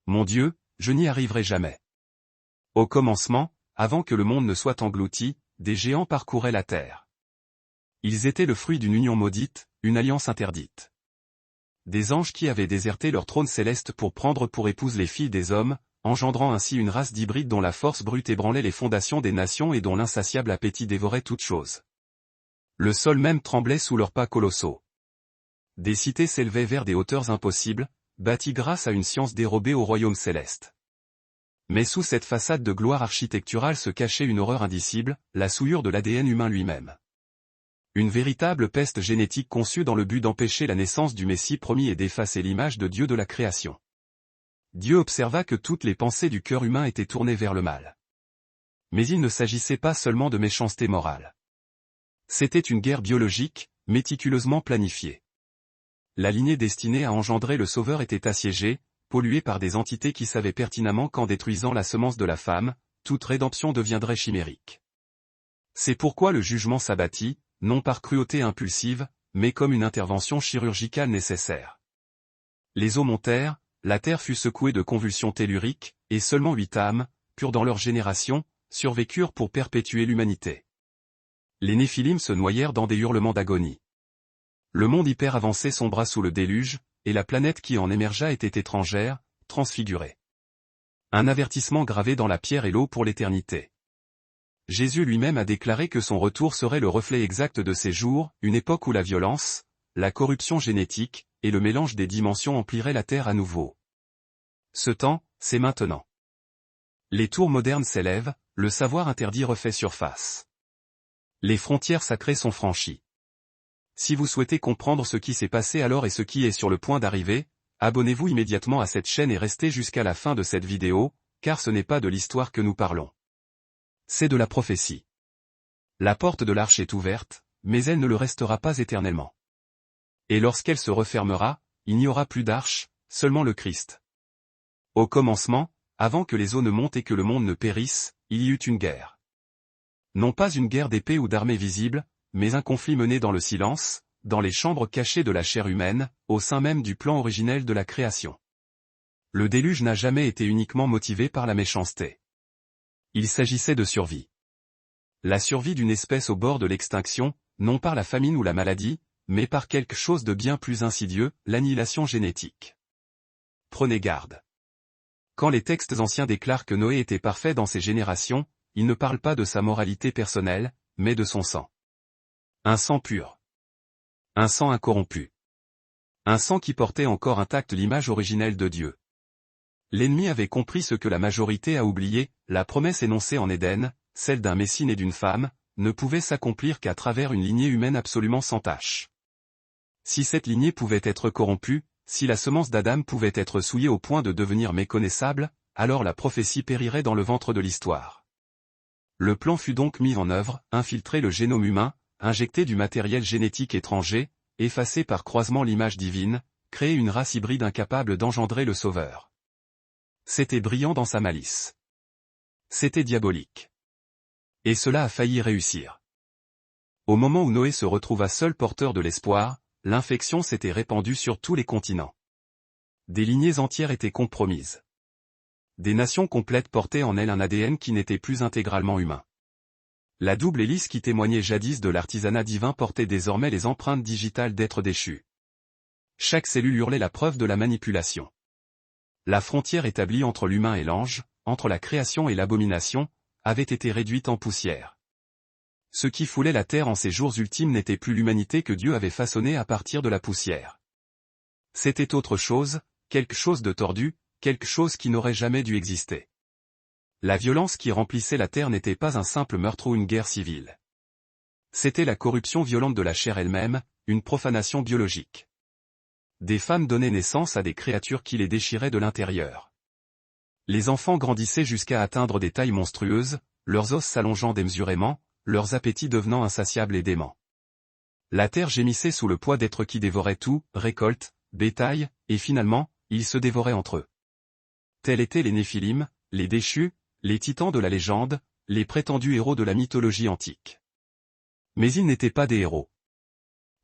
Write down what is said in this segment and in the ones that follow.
Mon Dieu, je n'y arriverai jamais. Au commencement, avant que le monde ne soit englouti, des géants parcouraient la terre. Ils étaient le fruit d'une union maudite, une alliance interdite. Des anges qui avaient déserté leur trône céleste pour prendre pour épouse les filles des hommes, engendrant ainsi une race d'hybrides dont la force brute ébranlait les fondations des nations et dont l'insatiable appétit dévorait toutes choses. Le sol même tremblait sous leurs pas colossaux. Des cités s'élevaient vers des hauteurs impossibles, bâties grâce à une science dérobée au royaume céleste. Mais sous cette façade de gloire architecturale se cachait une horreur indicible, la souillure de l'ADN humain lui-même. Une véritable peste génétique conçue dans le but d'empêcher la naissance du Messie promis et d'effacer l'image de Dieu de la création. Dieu observa que toutes les pensées du cœur humain étaient tournées vers le mal. Mais il ne s'agissait pas seulement de méchanceté morale. C'était une guerre biologique, méticuleusement planifiée. La lignée destinée à engendrer le Sauveur était assiégée, polluée par des entités qui savaient pertinemment qu'en détruisant la semence de la femme, toute rédemption deviendrait chimérique. C'est pourquoi le jugement s'abattit, non par cruauté impulsive, mais comme une intervention chirurgicale nécessaire. Les eaux montèrent, la terre fut secouée de convulsions telluriques, et seulement 8 âmes, pures dans leur génération, survécurent pour perpétuer l'humanité. Les Néphilim se noyèrent dans des hurlements d'agonie. Le monde hyper avancé sombra sous le déluge, et la planète qui en émergea était étrangère, transfigurée. Un avertissement gravé dans la pierre et l'eau pour l'éternité. Jésus lui-même a déclaré que son retour serait le reflet exact de ces jours, une époque où la violence, la corruption génétique, et le mélange des dimensions empliraient la terre à nouveau. Ce temps, c'est maintenant. Les tours modernes s'élèvent, le savoir interdit refait surface. Les frontières sacrées sont franchies. Si vous souhaitez comprendre ce qui s'est passé alors et ce qui est sur le point d'arriver, abonnez-vous immédiatement à cette chaîne et restez jusqu'à la fin de cette vidéo, car ce n'est pas de l'histoire que nous parlons. C'est de la prophétie. La porte de l'arche est ouverte, mais elle ne le restera pas éternellement. Et lorsqu'elle se refermera, il n'y aura plus d'arche, seulement le Christ. Au commencement, avant que les eaux ne montent et que le monde ne périsse, il y eut une guerre. Non pas une guerre d'épée ou d'armée visible, mais un conflit mené dans le silence, dans les chambres cachées de la chair humaine, au sein même du plan originel de la création. Le déluge n'a jamais été uniquement motivé par la méchanceté. Il s'agissait de survie. La survie d'une espèce au bord de l'extinction, non par la famine ou la maladie, mais par quelque chose de bien plus insidieux, l'annihilation génétique. Prenez garde. Quand les textes anciens déclarent que Noé était parfait dans ses générations, ils ne parlent pas de sa moralité personnelle, mais de son sang. Un sang pur. Un sang incorrompu. Un sang qui portait encore intacte l'image originelle de Dieu. L'ennemi avait compris ce que la majorité a oublié, la promesse énoncée en Éden, celle d'un Messie né d'une femme, ne pouvait s'accomplir qu'à travers une lignée humaine absolument sans tache. Si cette lignée pouvait être corrompue, si la semence d'Adam pouvait être souillée au point de devenir méconnaissable, alors la prophétie périrait dans le ventre de l'histoire. Le plan fut donc mis en œuvre, infiltrer le génome humain, injecter du matériel génétique étranger, effacer par croisement l'image divine, créer une race hybride incapable d'engendrer le Sauveur. C'était brillant dans sa malice. C'était diabolique. Et cela a failli réussir. Au moment où Noé se retrouva seul porteur de l'espoir, l'infection s'était répandue sur tous les continents. Des lignées entières étaient compromises. Des nations complètes portaient en elles un ADN qui n'était plus intégralement humain. La double hélice qui témoignait jadis de l'artisanat divin portait désormais les empreintes digitales d'êtres déchus. Chaque cellule hurlait la preuve de la manipulation. La frontière établie entre l'humain et l'ange, entre la création et l'abomination, avait été réduite en poussière. Ce qui foulait la terre en ces jours ultimes n'était plus l'humanité que Dieu avait façonnée à partir de la poussière. C'était autre chose, quelque chose de tordu, quelque chose qui n'aurait jamais dû exister. La violence qui remplissait la terre n'était pas un simple meurtre ou une guerre civile. C'était la corruption violente de la chair elle-même, une profanation biologique. Des femmes donnaient naissance à des créatures qui les déchiraient de l'intérieur. Les enfants grandissaient jusqu'à atteindre des tailles monstrueuses, leurs os s'allongeant démesurément, leurs appétits devenant insatiables et déments. La terre gémissait sous le poids d'êtres qui dévoraient tout, récoltes, bétail, et finalement, ils se dévoraient entre eux. Tels étaient les Néphilim, les déchus, les titans de la légende, les prétendus héros de la mythologie antique. Mais ils n'étaient pas des héros.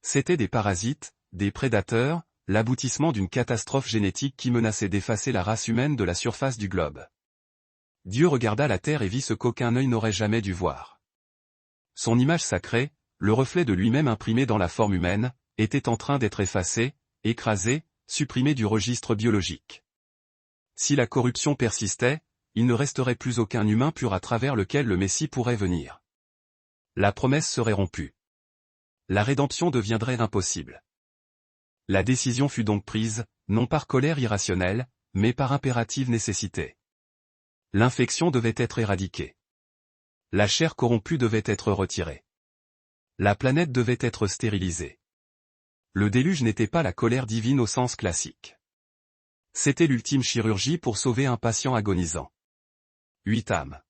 C'étaient des parasites, des prédateurs, l'aboutissement d'une catastrophe génétique qui menaçait d'effacer la race humaine de la surface du globe. Dieu regarda la terre et vit ce qu'aucun œil n'aurait jamais dû voir. Son image sacrée, le reflet de lui-même imprimé dans la forme humaine, était en train d'être effacé, écrasé, supprimé du registre biologique. Si la corruption persistait, il ne resterait plus aucun humain pur à travers lequel le Messie pourrait venir. La promesse serait rompue. La rédemption deviendrait impossible. La décision fut donc prise, non par colère irrationnelle, mais par impérative nécessité. L'infection devait être éradiquée. La chair corrompue devait être retirée. La planète devait être stérilisée. Le déluge n'était pas la colère divine au sens classique. C'était l'ultime chirurgie pour sauver un patient agonisant. 8 âmes.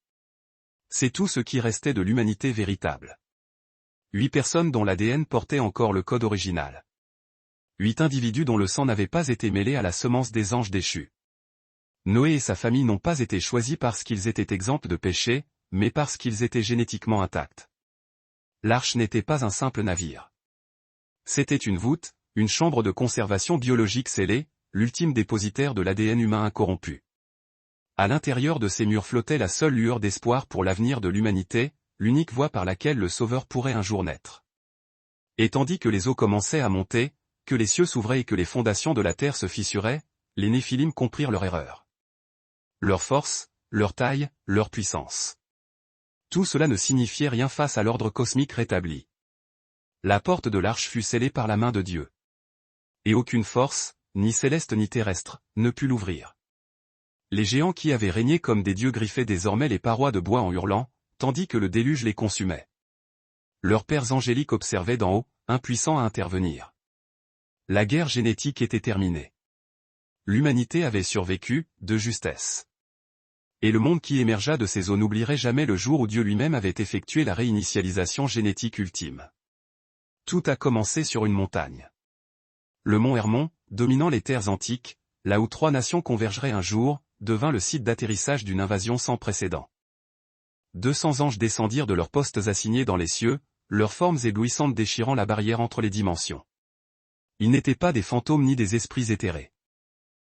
C'est tout ce qui restait de l'humanité véritable. 8 personnes dont l'ADN portait encore le code original. 8 individus dont le sang n'avait pas été mêlé à la semence des anges déchus. Noé et sa famille n'ont pas été choisis parce qu'ils étaient exempts de péché, mais parce qu'ils étaient génétiquement intacts. L'arche n'était pas un simple navire. C'était une voûte, une chambre de conservation biologique scellée, l'ultime dépositaire de l'ADN humain incorrompu. À l'intérieur de ces murs flottait la seule lueur d'espoir pour l'avenir de l'humanité, l'unique voie par laquelle le Sauveur pourrait un jour naître. Et tandis que les eaux commençaient à monter, que les cieux s'ouvraient et que les fondations de la terre se fissuraient, les Néphilim comprirent leur erreur. Leur force, leur taille, leur puissance. Tout cela ne signifiait rien face à l'ordre cosmique rétabli. La porte de l'arche fut scellée par la main de Dieu. Et aucune force, ni céleste ni terrestre, ne put l'ouvrir. Les géants qui avaient régné comme des dieux griffaient désormais les parois de bois en hurlant, tandis que le déluge les consumait. Leurs pères angéliques observaient d'en haut, impuissants à intervenir. La guerre génétique était terminée. L'humanité avait survécu, de justesse. Et le monde qui émergea de ces eaux n'oublierait jamais le jour où Dieu lui-même avait effectué la réinitialisation génétique ultime. Tout a commencé sur une montagne. Le mont Hermon, dominant les terres antiques, là où 3 nations convergeraient un jour, devint le site d'atterrissage d'une invasion sans précédent. 200 anges descendirent de leurs postes assignés dans les cieux, leurs formes éblouissantes déchirant la barrière entre les dimensions. Ils n'étaient pas des fantômes ni des esprits éthérés.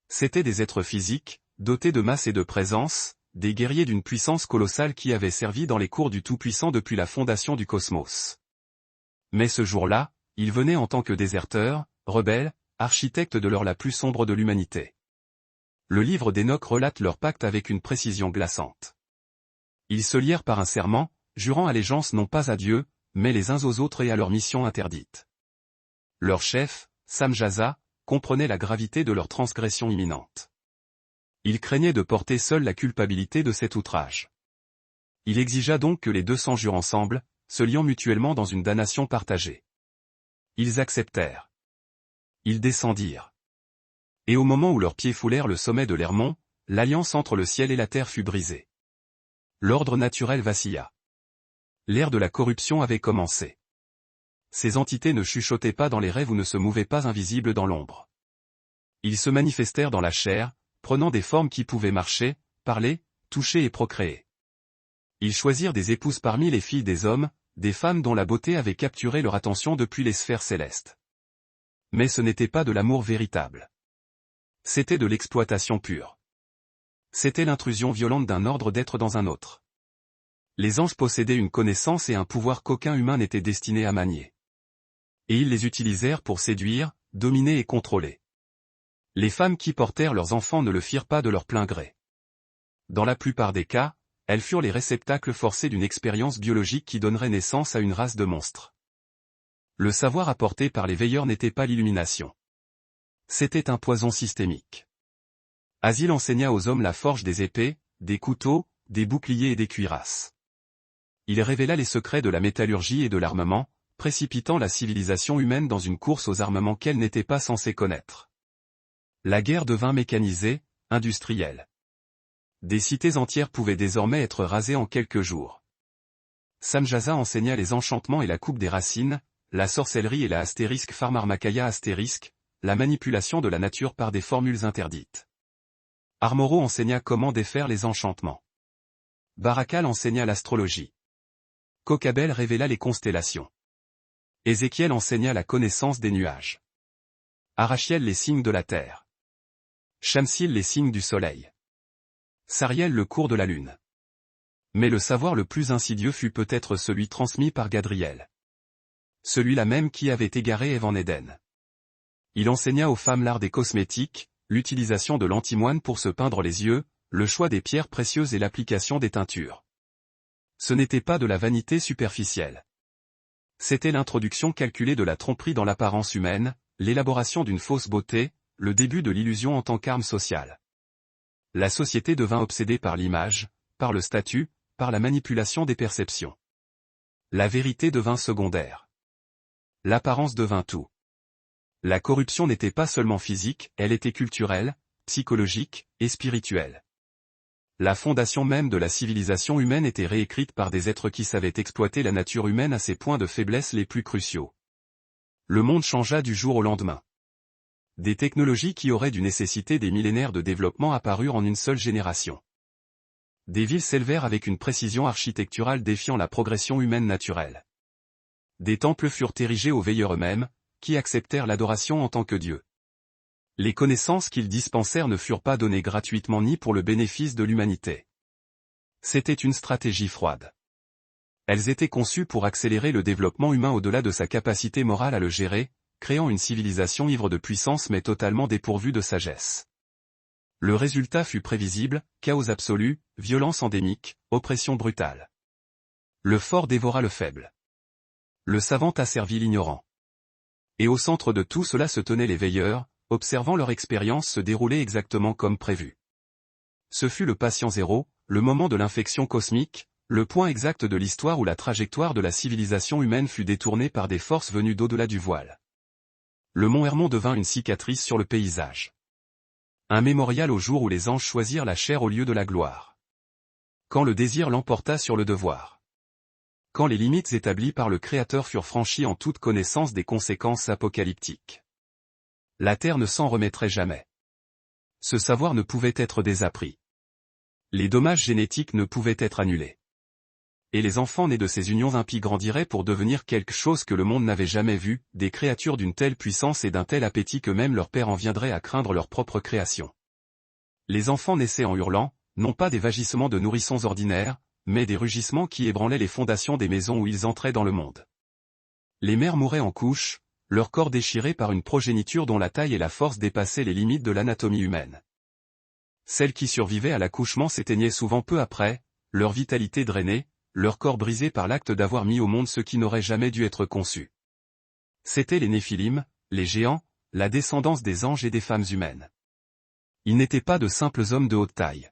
C'étaient des êtres physiques, dotés de masse et de présence, des guerriers d'une puissance colossale qui avaient servi dans les cours du Tout-Puissant depuis la fondation du cosmos. Mais ce jour-là, ils venaient en tant que déserteurs, rebelles, architectes de l'heure la plus sombre de l'humanité. Le livre d'Enoch relate leur pacte avec une précision glaçante. Ils se lièrent par un serment, jurant allégeance non pas à Dieu, mais les uns aux autres et à leur mission interdite. Leur chef, Samjaza, comprenait la gravité de leur transgression imminente. Il craignait de porter seul la culpabilité de cet outrage. Il exigea donc que les 200 jurent ensemble, se liant mutuellement dans une damnation partagée. Ils acceptèrent. Ils descendirent. Et au moment où leurs pieds foulèrent le sommet de l'Hermon, l'alliance entre le ciel et la terre fut brisée. L'ordre naturel vacilla. L'ère de la corruption avait commencé. Ces entités ne chuchotaient pas dans les rêves ou ne se mouvaient pas invisibles dans l'ombre. Ils se manifestèrent dans la chair, prenant des formes qui pouvaient marcher, parler, toucher et procréer. Ils choisirent des épouses parmi les filles des hommes, des femmes dont la beauté avait capturé leur attention depuis les sphères célestes. Mais ce n'était pas de l'amour véritable. C'était de l'exploitation pure. C'était l'intrusion violente d'un ordre d'être dans un autre. Les anges possédaient une connaissance et un pouvoir qu'aucun humain n'était destiné à manier. Et ils les utilisèrent pour séduire, dominer et contrôler. Les femmes qui portèrent leurs enfants ne le firent pas de leur plein gré. Dans la plupart des cas, elles furent les réceptacles forcés d'une expérience biologique qui donnerait naissance à une race de monstres. Le savoir apporté par les veilleurs n'était pas l'illumination. C'était un poison systémique. Azil enseigna aux hommes la forge des épées, des couteaux, des boucliers et des cuirasses. Il révéla les secrets de la métallurgie et de l'armement, précipitant la civilisation humaine dans une course aux armements qu'elle n'était pas censée connaître. La guerre devint mécanisée, industrielle. Des cités entières pouvaient désormais être rasées en quelques jours. Samjaza enseigna les enchantements et la coupe des racines, la sorcellerie et la astérisque pharmarmacaya astérisque, la manipulation de la nature par des formules interdites. Armoro enseigna comment défaire les enchantements. Barakal enseigna l'astrologie. Kokabel révéla les constellations. Ézéchiel enseigna la connaissance des nuages. Arachiel les signes de la terre. Shamsil les signes du soleil. Sariel le cours de la lune. Mais le savoir le plus insidieux fut peut-être celui transmis par Gadriel. Celui-là même qui avait égaré Ève en Éden. Il enseigna aux femmes l'art des cosmétiques, l'utilisation de l'antimoine pour se peindre les yeux, le choix des pierres précieuses et l'application des teintures. Ce n'était pas de la vanité superficielle. C'était l'introduction calculée de la tromperie dans l'apparence humaine, l'élaboration d'une fausse beauté, le début de l'illusion en tant qu'arme sociale. La société devint obsédée par l'image, par le statut, par la manipulation des perceptions. La vérité devint secondaire. L'apparence devint tout. La corruption n'était pas seulement physique, elle était culturelle, psychologique et spirituelle. La fondation même de la civilisation humaine était réécrite par des êtres qui savaient exploiter la nature humaine à ses points de faiblesse les plus cruciaux. Le monde changea du jour au lendemain. Des technologies qui auraient dû nécessiter des millénaires de développement apparurent en une seule génération. Des villes s'élevèrent avec une précision architecturale défiant la progression humaine naturelle. Des temples furent érigés aux veilleurs eux-mêmes, qui acceptèrent l'adoration en tant que Dieu. Les connaissances qu'ils dispensèrent ne furent pas données gratuitement ni pour le bénéfice de l'humanité. C'était une stratégie froide. Elles étaient conçues pour accélérer le développement humain au-delà de sa capacité morale à le gérer, créant une civilisation ivre de puissance mais totalement dépourvue de sagesse. Le résultat fut prévisible, chaos absolu, violence endémique, oppression brutale. Le fort dévora le faible. Le savant asservit l'ignorant. Et au centre de tout cela se tenaient les veilleurs, observant leur expérience se dérouler exactement comme prévu. Ce fut le patient zéro, le moment de l'infection cosmique, le point exact de l'histoire où la trajectoire de la civilisation humaine fut détournée par des forces venues d'au-delà du voile. Le mont Hermon devint une cicatrice sur le paysage. Un mémorial au jour où les anges choisirent la chair au lieu de la gloire. Quand le désir l'emporta sur le devoir. Quand les limites établies par le Créateur furent franchies en toute connaissance des conséquences apocalyptiques. La terre ne s'en remettrait jamais. Ce savoir ne pouvait être désappris. Les dommages génétiques ne pouvaient être annulés. Et les enfants nés de ces unions impies grandiraient pour devenir quelque chose que le monde n'avait jamais vu, des créatures d'une telle puissance et d'un tel appétit que même leur père en viendrait à craindre leur propre création. Les enfants naissaient en hurlant, non pas des vagissements de nourrissons ordinaires, mais des rugissements qui ébranlaient les fondations des maisons où ils entraient dans le monde. Les mères mouraient en couches, leur corps déchiré par une progéniture dont la taille et la force dépassaient les limites de l'anatomie humaine. Celles qui survivaient à l'accouchement s'éteignaient souvent peu après, leur vitalité drainée, leur corps brisé par l'acte d'avoir mis au monde ce qui n'aurait jamais dû être conçu. C'étaient les Néphilim, les géants, la descendance des anges et des femmes humaines. Ils n'étaient pas de simples hommes de haute taille.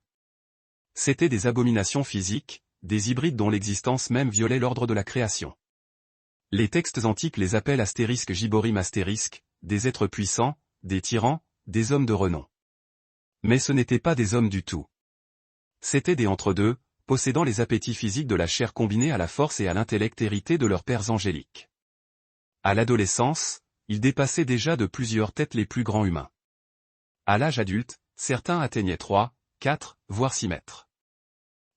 C'étaient des abominations physiques, des hybrides dont l'existence même violait l'ordre de la création. Les textes antiques les appellent astérisques giborim astérisques, des êtres puissants, des tyrans, des hommes de renom. Mais ce n'étaient pas des hommes du tout. C'étaient des entre-deux, possédant les appétits physiques de la chair combinés à la force et à l'intellect hérité de leurs pères angéliques. À l'adolescence, ils dépassaient déjà de plusieurs têtes les plus grands humains. À l'âge adulte, certains atteignaient 3, 4, voire 6 mètres.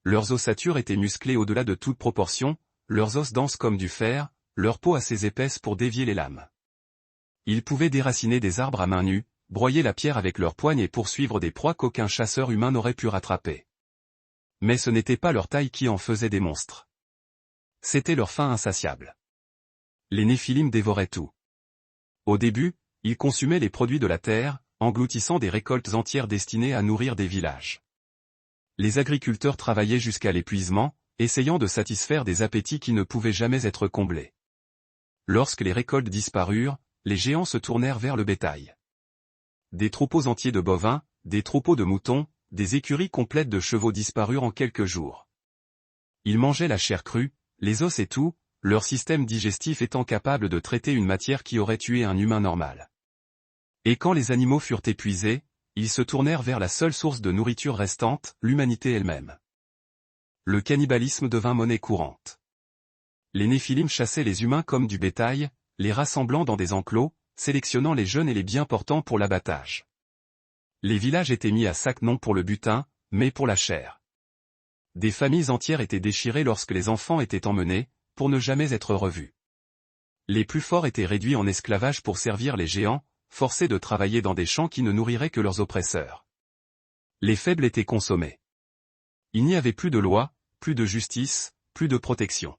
Leurs ossatures étaient musclées au-delà de toute proportion, leurs os denses comme du fer, leur peau assez épaisse pour dévier les lames. Ils pouvaient déraciner des arbres à main nue, broyer la pierre avec leurs poignes et poursuivre des proies qu'aucun chasseur humain n'aurait pu rattraper. Mais ce n'était pas leur taille qui en faisait des monstres. C'était leur faim insatiable. Les Néphilim dévoraient tout. Au début, ils consumaient les produits de la terre, engloutissant des récoltes entières destinées à nourrir des villages. Les agriculteurs travaillaient jusqu'à l'épuisement, essayant de satisfaire des appétits qui ne pouvaient jamais être comblés. Lorsque les récoltes disparurent, les géants se tournèrent vers le bétail. Des troupeaux entiers de bovins, des troupeaux de moutons, des écuries complètes de chevaux disparurent en quelques jours. Ils mangeaient la chair crue, les os et tout, leur système digestif étant capable de traiter une matière qui aurait tué un humain normal. Et quand les animaux furent épuisés, ils se tournèrent vers la seule source de nourriture restante, l'humanité elle-même. Le cannibalisme devint monnaie courante. Les Néphilim chassaient les humains comme du bétail, les rassemblant dans des enclos, sélectionnant les jeunes et les bien portants pour l'abattage. Les villages étaient mis à sac non pour le butin, mais pour la chair. Des familles entières étaient déchirées lorsque les enfants étaient emmenés, pour ne jamais être revus. Les plus forts étaient réduits en esclavage pour servir les géants, forcés de travailler dans des champs qui ne nourriraient que leurs oppresseurs. Les faibles étaient consommés. Il n'y avait plus de loi, plus de justice, plus de protection.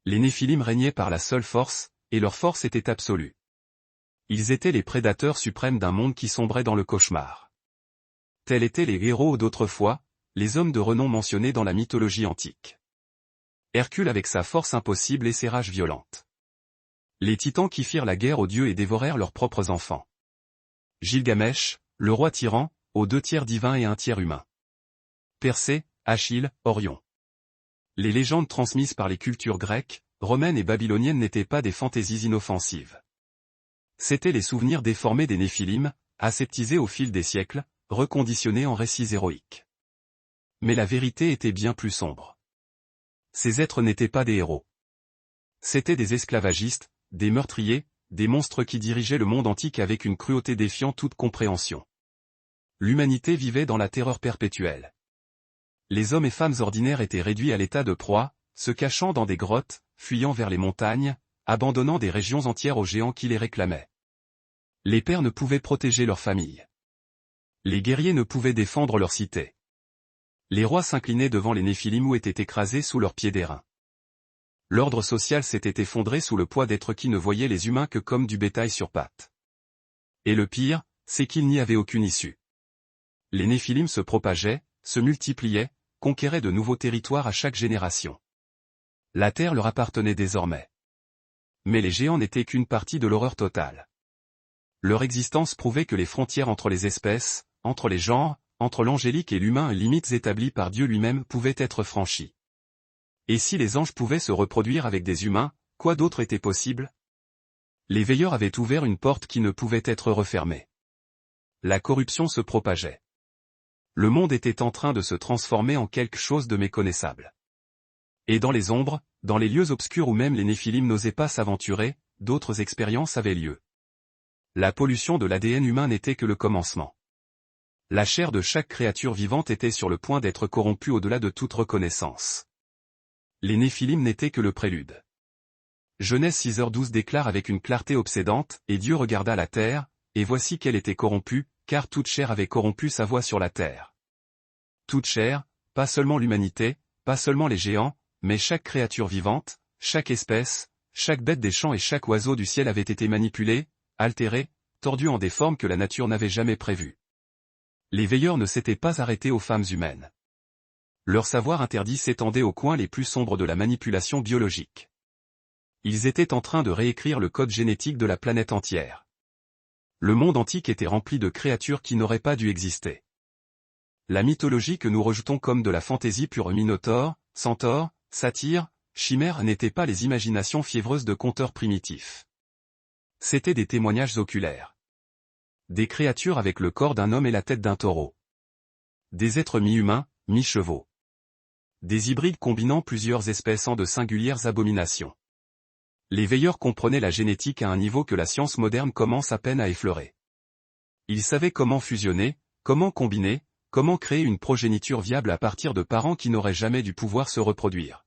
Les Néphilim régnaient par la seule force, et leur force était absolue. Ils étaient les prédateurs suprêmes d'un monde qui sombrait dans le cauchemar. Tels étaient les héros d'autrefois, les hommes de renom mentionnés dans la mythologie antique. Hercule avec sa force impossible et ses rages violentes. Les titans qui firent la guerre aux dieux et dévorèrent leurs propres enfants. Gilgamesh, le roi tyran, aux 2/3 divins et 1/3 humains. Persée, Achille, Orion. Les légendes transmises par les cultures grecques, romaines et babyloniennes n'étaient pas des fantaisies inoffensives. C'étaient les souvenirs déformés des Néphilim, aseptisés au fil des siècles, reconditionnés en récits héroïques. Mais la vérité était bien plus sombre. Ces êtres n'étaient pas des héros. C'étaient des esclavagistes, des meurtriers, des monstres qui dirigeaient le monde antique avec une cruauté défiant toute compréhension. L'humanité vivait dans la terreur perpétuelle. Les hommes et femmes ordinaires étaient réduits à l'état de proie, se cachant dans des grottes, fuyant vers les montagnes, abandonnant des régions entières aux géants qui les réclamaient. Les pères ne pouvaient protéger leurs familles. Les guerriers ne pouvaient défendre leurs cités. Les rois s'inclinaient devant les Néphilim ou étaient écrasés sous leurs pieds d'airain. L'ordre social s'était effondré sous le poids d'êtres qui ne voyaient les humains que comme du bétail sur pattes. Et le pire, c'est qu'il n'y avait aucune issue. Les Néphilim se propageaient, se multipliaient, conquéraient de nouveaux territoires à chaque génération. La terre leur appartenait désormais. Mais les géants n'étaient qu'une partie de l'horreur totale. Leur existence prouvait que les frontières entre les espèces, entre les genres, entre l'angélique et l'humain et limites établies par Dieu lui-même pouvaient être franchies. Et si les anges pouvaient se reproduire avec des humains, quoi d'autre était possible? Les veilleurs avaient ouvert une porte qui ne pouvait être refermée. La corruption se propageait. Le monde était en train de se transformer en quelque chose de méconnaissable. Et dans les ombres, dans les lieux obscurs où même les Néphilim n'osaient pas s'aventurer, d'autres expériences avaient lieu. La pollution de l'ADN humain n'était que le commencement. La chair de chaque créature vivante était sur le point d'être corrompue au-delà de toute reconnaissance. Les Néphilim n'étaient que le prélude. Genèse 6h12 déclare avec une clarté obsédante, « Et Dieu regarda la terre, et voici qu'elle était corrompue, car toute chair avait corrompu sa voie sur la terre. » Toute chair, pas seulement l'humanité, pas seulement les géants, mais chaque créature vivante, chaque espèce, chaque bête des champs et chaque oiseau du ciel avait été manipulée, altérée, tordue en des formes que la nature n'avait jamais prévues. Les veilleurs ne s'étaient pas arrêtés aux femmes humaines. Leur savoir interdit s'étendait aux coins les plus sombres de la manipulation biologique. Ils étaient en train de réécrire le code génétique de la planète entière. Le monde antique était rempli de créatures qui n'auraient pas dû exister. La mythologie que nous rejetons comme de la fantaisie pure, Minotaure, Centaure, Satyre, Chimère, n'étaient pas les imaginations fiévreuses de conteurs primitifs. C'étaient des témoignages oculaires. Des créatures avec le corps d'un homme et la tête d'un taureau. Des êtres mi-humains, mi-chevaux. Des hybrides combinant plusieurs espèces en de singulières abominations. Les veilleurs comprenaient la génétique à un niveau que la science moderne commence à peine à effleurer. Ils savaient comment fusionner, comment combiner, comment créer une progéniture viable à partir de parents qui n'auraient jamais dû pouvoir se reproduire.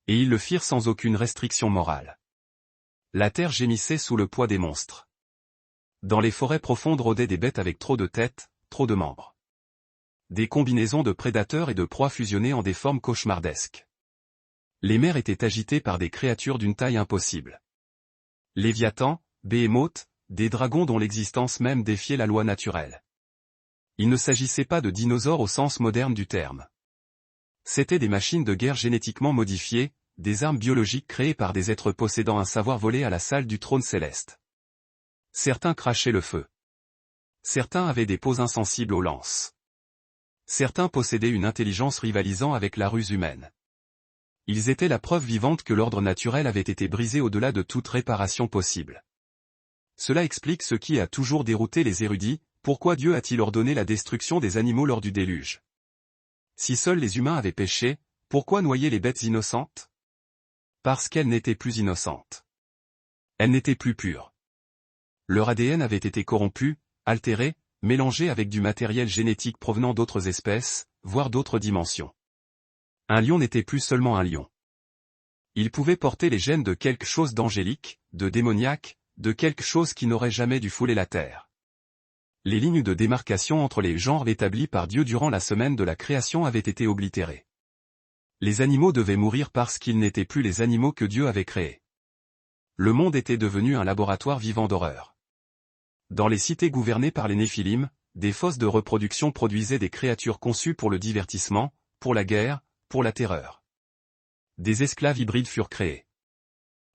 Et ils le firent sans aucune restriction morale. La terre gémissait sous le poids des monstres. Dans les forêts profondes rôdaient des bêtes avec trop de têtes, trop de membres. Des combinaisons de prédateurs et de proies fusionnées en des formes cauchemardesques. Les mers étaient agitées par des créatures d'une taille impossible. Léviathan, Béhémoth, des dragons dont l'existence même défiait la loi naturelle. Il ne s'agissait pas de dinosaures au sens moderne du terme. C'étaient des machines de guerre génétiquement modifiées, des armes biologiques créées par des êtres possédant un savoir volé à la salle du trône céleste. Certains crachaient le feu. Certains avaient des peaux insensibles aux lances. Certains possédaient une intelligence rivalisant avec la ruse humaine. Ils étaient la preuve vivante que l'ordre naturel avait été brisé au-delà de toute réparation possible. Cela explique ce qui a toujours dérouté les érudits, pourquoi Dieu a-t-il ordonné la destruction des animaux lors du déluge? Si seuls les humains avaient péché, pourquoi noyer les bêtes innocentes? Parce qu'elles n'étaient plus innocentes. Elles n'étaient plus pures. Leur ADN avait été corrompu, altéré, mélangé avec du matériel génétique provenant d'autres espèces, voire d'autres dimensions. Un lion n'était plus seulement un lion. Il pouvait porter les gènes de quelque chose d'angélique, de démoniaque, de quelque chose qui n'aurait jamais dû fouler la terre. Les lignes de démarcation entre les genres établis par Dieu durant la semaine de la création avaient été oblitérées. Les animaux devaient mourir parce qu'ils n'étaient plus les animaux que Dieu avait créés. Le monde était devenu un laboratoire vivant d'horreur. Dans les cités gouvernées par les Néphilim, des fosses de reproduction produisaient des créatures conçues pour le divertissement, pour la guerre, pour la terreur. Des esclaves hybrides furent créés.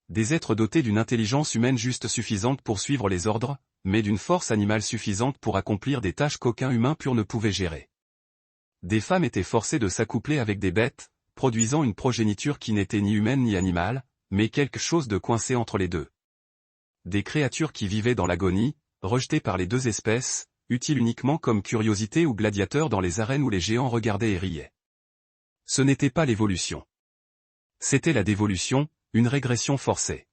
Des êtres dotés d'une intelligence humaine juste suffisante pour suivre les ordres, mais d'une force animale suffisante pour accomplir des tâches qu'aucun humain pur ne pouvait gérer. Des femmes étaient forcées de s'accoupler avec des bêtes, produisant une progéniture qui n'était ni humaine ni animale, mais quelque chose de coincé entre les deux. Des créatures qui vivaient dans l'agonie, rejetées par les deux espèces, utiles uniquement comme curiosité ou gladiateurs dans les arènes où les géants regardaient et riaient. Ce n'était pas l'évolution. C'était la dévolution, une régression forcée.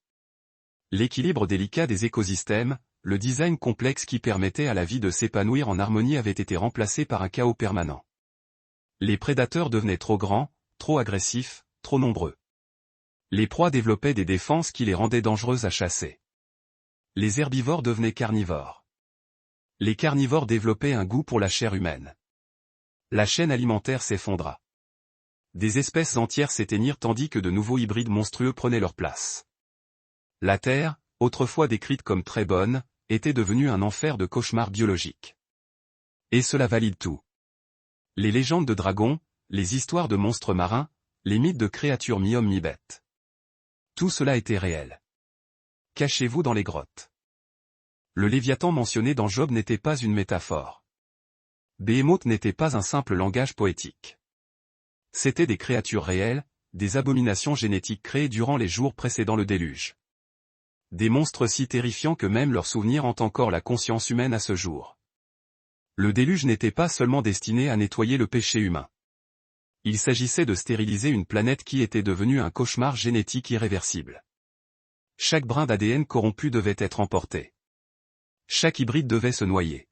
L'équilibre délicat des écosystèmes, le design complexe qui permettait à la vie de s'épanouir en harmonie avait été remplacé par un chaos permanent. Les prédateurs devenaient trop grands, trop agressifs, trop nombreux. Les proies développaient des défenses qui les rendaient dangereuses à chasser. Les herbivores devenaient carnivores. Les carnivores développaient un goût pour la chair humaine. La chaîne alimentaire s'effondra. Des espèces entières s'éteignirent tandis que de nouveaux hybrides monstrueux prenaient leur place. La Terre, autrefois décrite comme très bonne, était devenue un enfer de cauchemars biologiques. Et cela valide tout. Les légendes de dragons, les histoires de monstres marins, les mythes de créatures mi-hommes mi-bêtes. Tout cela était réel. Cachez-vous dans les grottes. Le Léviathan mentionné dans Job n'était pas une métaphore. Béhémoth n'était pas un simple langage poétique. C'étaient des créatures réelles, des abominations génétiques créées durant les jours précédant le déluge. Des monstres si terrifiants que même leurs souvenirs hantent encore la conscience humaine à ce jour. Le déluge n'était pas seulement destiné à nettoyer le péché humain. Il s'agissait de stériliser une planète qui était devenue un cauchemar génétique irréversible. Chaque brin d'ADN corrompu devait être emporté. Chaque hybride devait se noyer.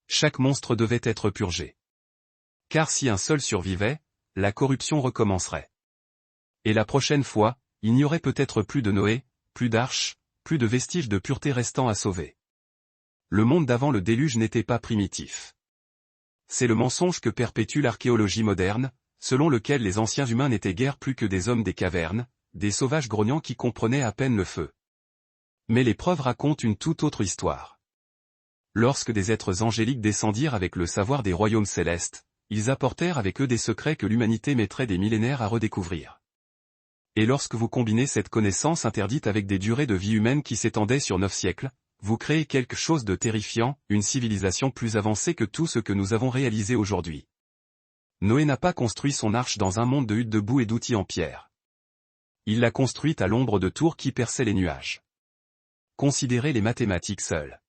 Chaque monstre devait être purgé. Car si un seul survivait, la corruption recommencerait. Et la prochaine fois, il n'y aurait peut-être plus de Noé, plus d'arches, plus de vestiges de pureté restant à sauver. Le monde d'avant le déluge n'était pas primitif. C'est le mensonge que perpétue l'archéologie moderne, selon lequel les anciens humains n'étaient guère plus que des hommes des cavernes, des sauvages grognants qui comprenaient à peine le feu. Mais les preuves racontent une toute autre histoire. Lorsque des êtres angéliques descendirent avec le savoir des royaumes célestes, ils apportèrent avec eux des secrets que l'humanité mettrait des millénaires à redécouvrir. Et lorsque vous combinez cette connaissance interdite avec des durées de vie humaine qui s'étendaient sur 9 siècles, vous créez quelque chose de terrifiant, une civilisation plus avancée que tout ce que nous avons réalisé aujourd'hui. Noé n'a pas construit son arche dans un monde de huttes de boue et d'outils en pierre. Il l'a construite à l'ombre de tours qui perçaient les nuages. Considérez les mathématiques seules.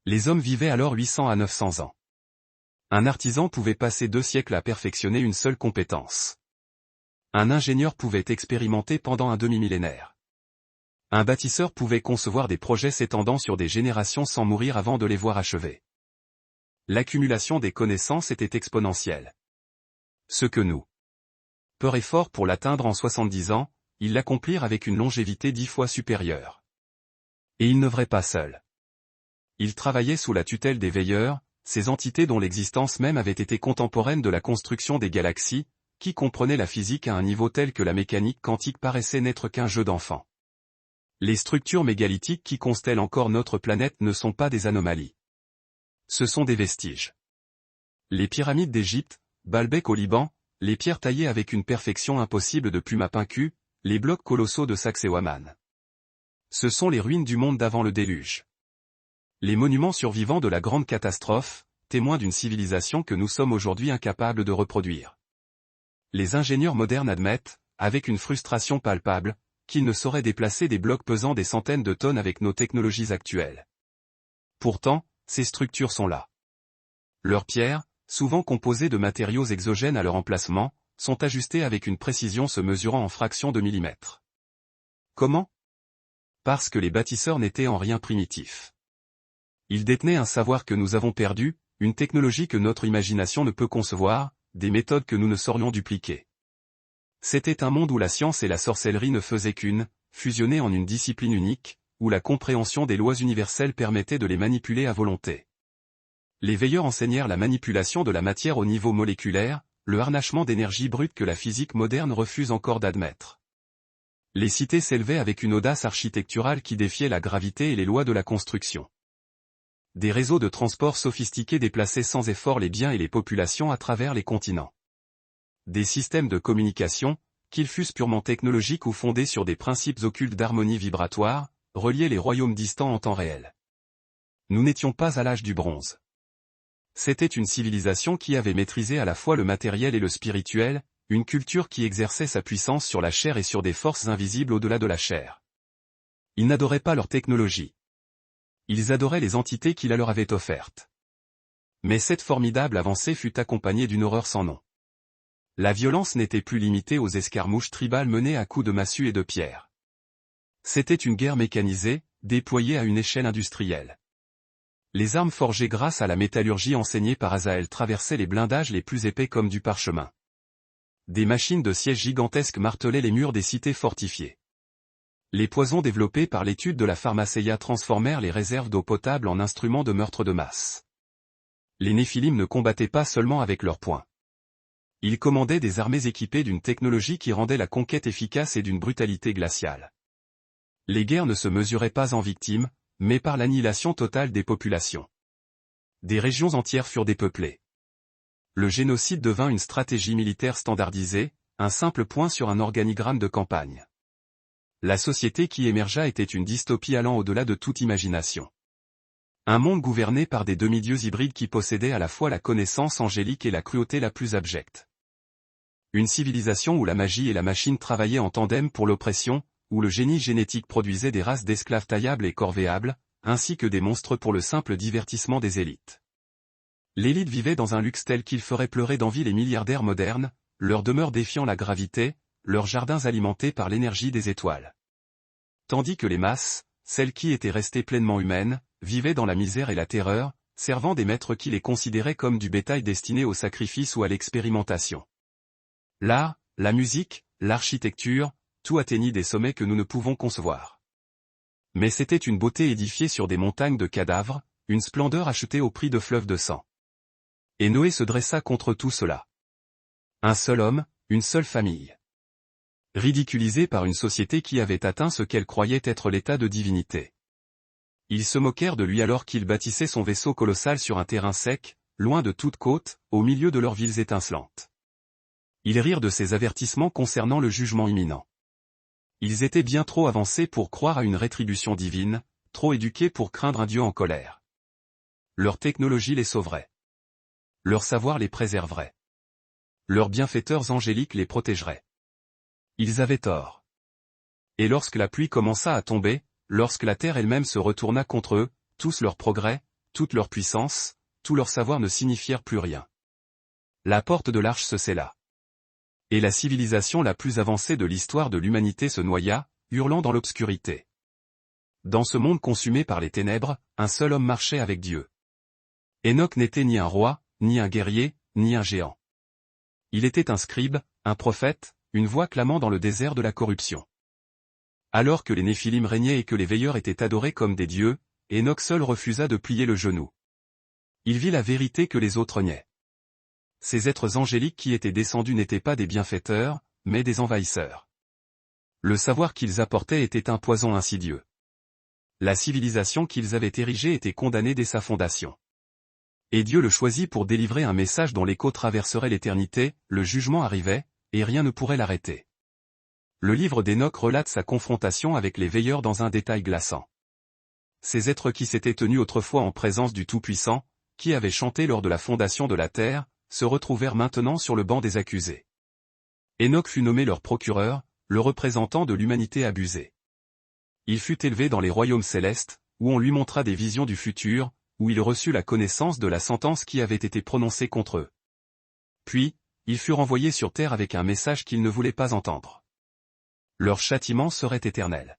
Les hommes vivaient alors 800 à 900 ans. Un artisan pouvait passer 2 siècles à perfectionner une seule compétence. Un ingénieur pouvait expérimenter pendant un demi-millénaire. Un bâtisseur pouvait concevoir des projets s'étendant sur des générations sans mourir avant de les voir achevés. L'accumulation des connaissances était exponentielle. Ce que nous peur et fort pour l'atteindre en 70 ans, ils l'accomplirent avec une longévité 10 fois supérieure. Et ils n'œuvraient pas seuls. Ils travaillaient sous la tutelle des veilleurs, ces entités dont l'existence même avait été contemporaine de la construction des galaxies, qui comprenaient la physique à un niveau tel que la mécanique quantique paraissait n'être qu'un jeu d'enfant. Les structures mégalithiques qui constellent encore notre planète ne sont pas des anomalies. Ce sont des vestiges. Les pyramides d'Égypte, Baalbek au Liban, les pierres taillées avec une perfection impossible de Plume à Pincu, les blocs colossaux de Sacsayhuaman. Ce sont les ruines du monde d'avant le déluge. Les monuments survivants de la grande catastrophe, témoins d'une civilisation que nous sommes aujourd'hui incapables de reproduire. Les ingénieurs modernes admettent, avec une frustration palpable, qu'ils ne sauraient déplacer des blocs pesant des centaines de tonnes avec nos technologies actuelles. Pourtant, ces structures sont là. Leurs pierres, souvent composées de matériaux exogènes à leur emplacement, sont ajustées avec une précision se mesurant en fractions de millimètres. Comment ? Parce que les bâtisseurs n'étaient en rien primitifs. Ils détenaient un savoir que nous avons perdu, une technologie que notre imagination ne peut concevoir, des méthodes que nous ne saurions dupliquer. C'était un monde où la science et la sorcellerie ne faisaient qu'une, fusionnées en une discipline unique, où la compréhension des lois universelles permettait de les manipuler à volonté. Les veilleurs enseignèrent la manipulation de la matière au niveau moléculaire, le harnachement d'énergie brute que la physique moderne refuse encore d'admettre. Les cités s'élevaient avec une audace architecturale qui défiait la gravité et les lois de la construction. Des réseaux de transport sophistiqués déplaçaient sans effort les biens et les populations à travers les continents. Des systèmes de communication, qu'ils fussent purement technologiques ou fondés sur des principes occultes d'harmonie vibratoire, reliaient les royaumes distants en temps réel. Nous n'étions pas à l'âge du bronze. C'était une civilisation qui avait maîtrisé à la fois le matériel et le spirituel, une culture qui exerçait sa puissance sur la chair et sur des forces invisibles au-delà de la chair. Ils n'adoraient pas leur technologie. Ils adoraient les entités qui la leur avaient offertes. Mais cette formidable avancée fut accompagnée d'une horreur sans nom. La violence n'était plus limitée aux escarmouches tribales menées à coups de massue et de pierre. C'était une guerre mécanisée, déployée à une échelle industrielle. Les armes forgées grâce à la métallurgie enseignée par Azaël traversaient les blindages les plus épais comme du parchemin. Des machines de siège gigantesques martelaient les murs des cités fortifiées. Les poisons développés par l'étude de la pharmacéia transformèrent les réserves d'eau potable en instruments de meurtre de masse. Les Néphilim ne combattaient pas seulement avec leurs poings. Ils commandaient des armées équipées d'une technologie qui rendait la conquête efficace et d'une brutalité glaciale. Les guerres ne se mesuraient pas en victimes, mais par l'annihilation totale des populations. Des régions entières furent dépeuplées. Le génocide devint une stratégie militaire standardisée, un simple point sur un organigramme de campagne. La société qui émergea était une dystopie allant au-delà de toute imagination. Un monde gouverné par des demi-dieux hybrides qui possédaient à la fois la connaissance angélique et la cruauté la plus abjecte. Une civilisation où la magie et la machine travaillaient en tandem pour l'oppression, où le génie génétique produisait des races d'esclaves taillables et corvéables, ainsi que des monstres pour le simple divertissement des élites. L'élite vivait dans un luxe tel qu'il ferait pleurer d'envie les milliardaires modernes, leurs demeures défiant la gravité, leurs jardins alimentés par l'énergie des étoiles. Tandis que les masses, celles qui étaient restées pleinement humaines, vivaient dans la misère et la terreur, servant des maîtres qui les considéraient comme du bétail destiné au sacrifice ou à l'expérimentation. L'art, la musique, l'architecture, tout atteignit des sommets que nous ne pouvons concevoir. Mais c'était une beauté édifiée sur des montagnes de cadavres, une splendeur achetée au prix de fleuves de sang. Et Noé se dressa contre tout cela. Un seul homme, une seule famille. Ridiculisé par une société qui avait atteint ce qu'elle croyait être l'état de divinité. Ils se moquèrent de lui alors qu'il bâtissait son vaisseau colossal sur un terrain sec, loin de toute côte, au milieu de leurs villes étincelantes. Ils rirent de ses avertissements concernant le jugement imminent. Ils étaient bien trop avancés pour croire à une rétribution divine, trop éduqués pour craindre un Dieu en colère. Leur technologie les sauverait. Leur savoir les préserverait. Leurs bienfaiteurs angéliques les protégeraient. Ils avaient tort. Et lorsque la pluie commença à tomber, lorsque la terre elle-même se retourna contre eux, tous leurs progrès, toute leur puissance, tout leur savoir ne signifièrent plus rien. La porte de l'arche se scella. Et la civilisation la plus avancée de l'histoire de l'humanité se noya, hurlant dans l'obscurité. Dans ce monde consumé par les ténèbres, un seul homme marchait avec Dieu. Enoch n'était ni un roi, ni un guerrier, ni un géant. Il était un scribe, un prophète, une voix clamant dans le désert de la corruption. Alors que les Néphilim régnaient et que les veilleurs étaient adorés comme des dieux, Enoch seul refusa de plier le genou. Il vit la vérité que les autres niaient. Ces êtres angéliques qui étaient descendus n'étaient pas des bienfaiteurs, mais des envahisseurs. Le savoir qu'ils apportaient était un poison insidieux. La civilisation qu'ils avaient érigée était condamnée dès sa fondation. Et Dieu le choisit pour délivrer un message dont l'écho traverserait l'éternité, le jugement arrivait, et rien ne pourrait l'arrêter. Le livre d'Enoch relate sa confrontation avec les veilleurs dans un détail glaçant. Ces êtres qui s'étaient tenus autrefois en présence du Tout-Puissant, qui avaient chanté lors de la fondation de la terre, se retrouvèrent maintenant sur le banc des accusés. Enoch fut nommé leur procureur, le représentant de l'humanité abusée. Il fut élevé dans les royaumes célestes, où on lui montra des visions du futur, où il reçut la connaissance de la sentence qui avait été prononcée contre eux. Puis, il fut renvoyé sur terre avec un message qu'il ne voulait pas entendre. Leur châtiment serait éternel.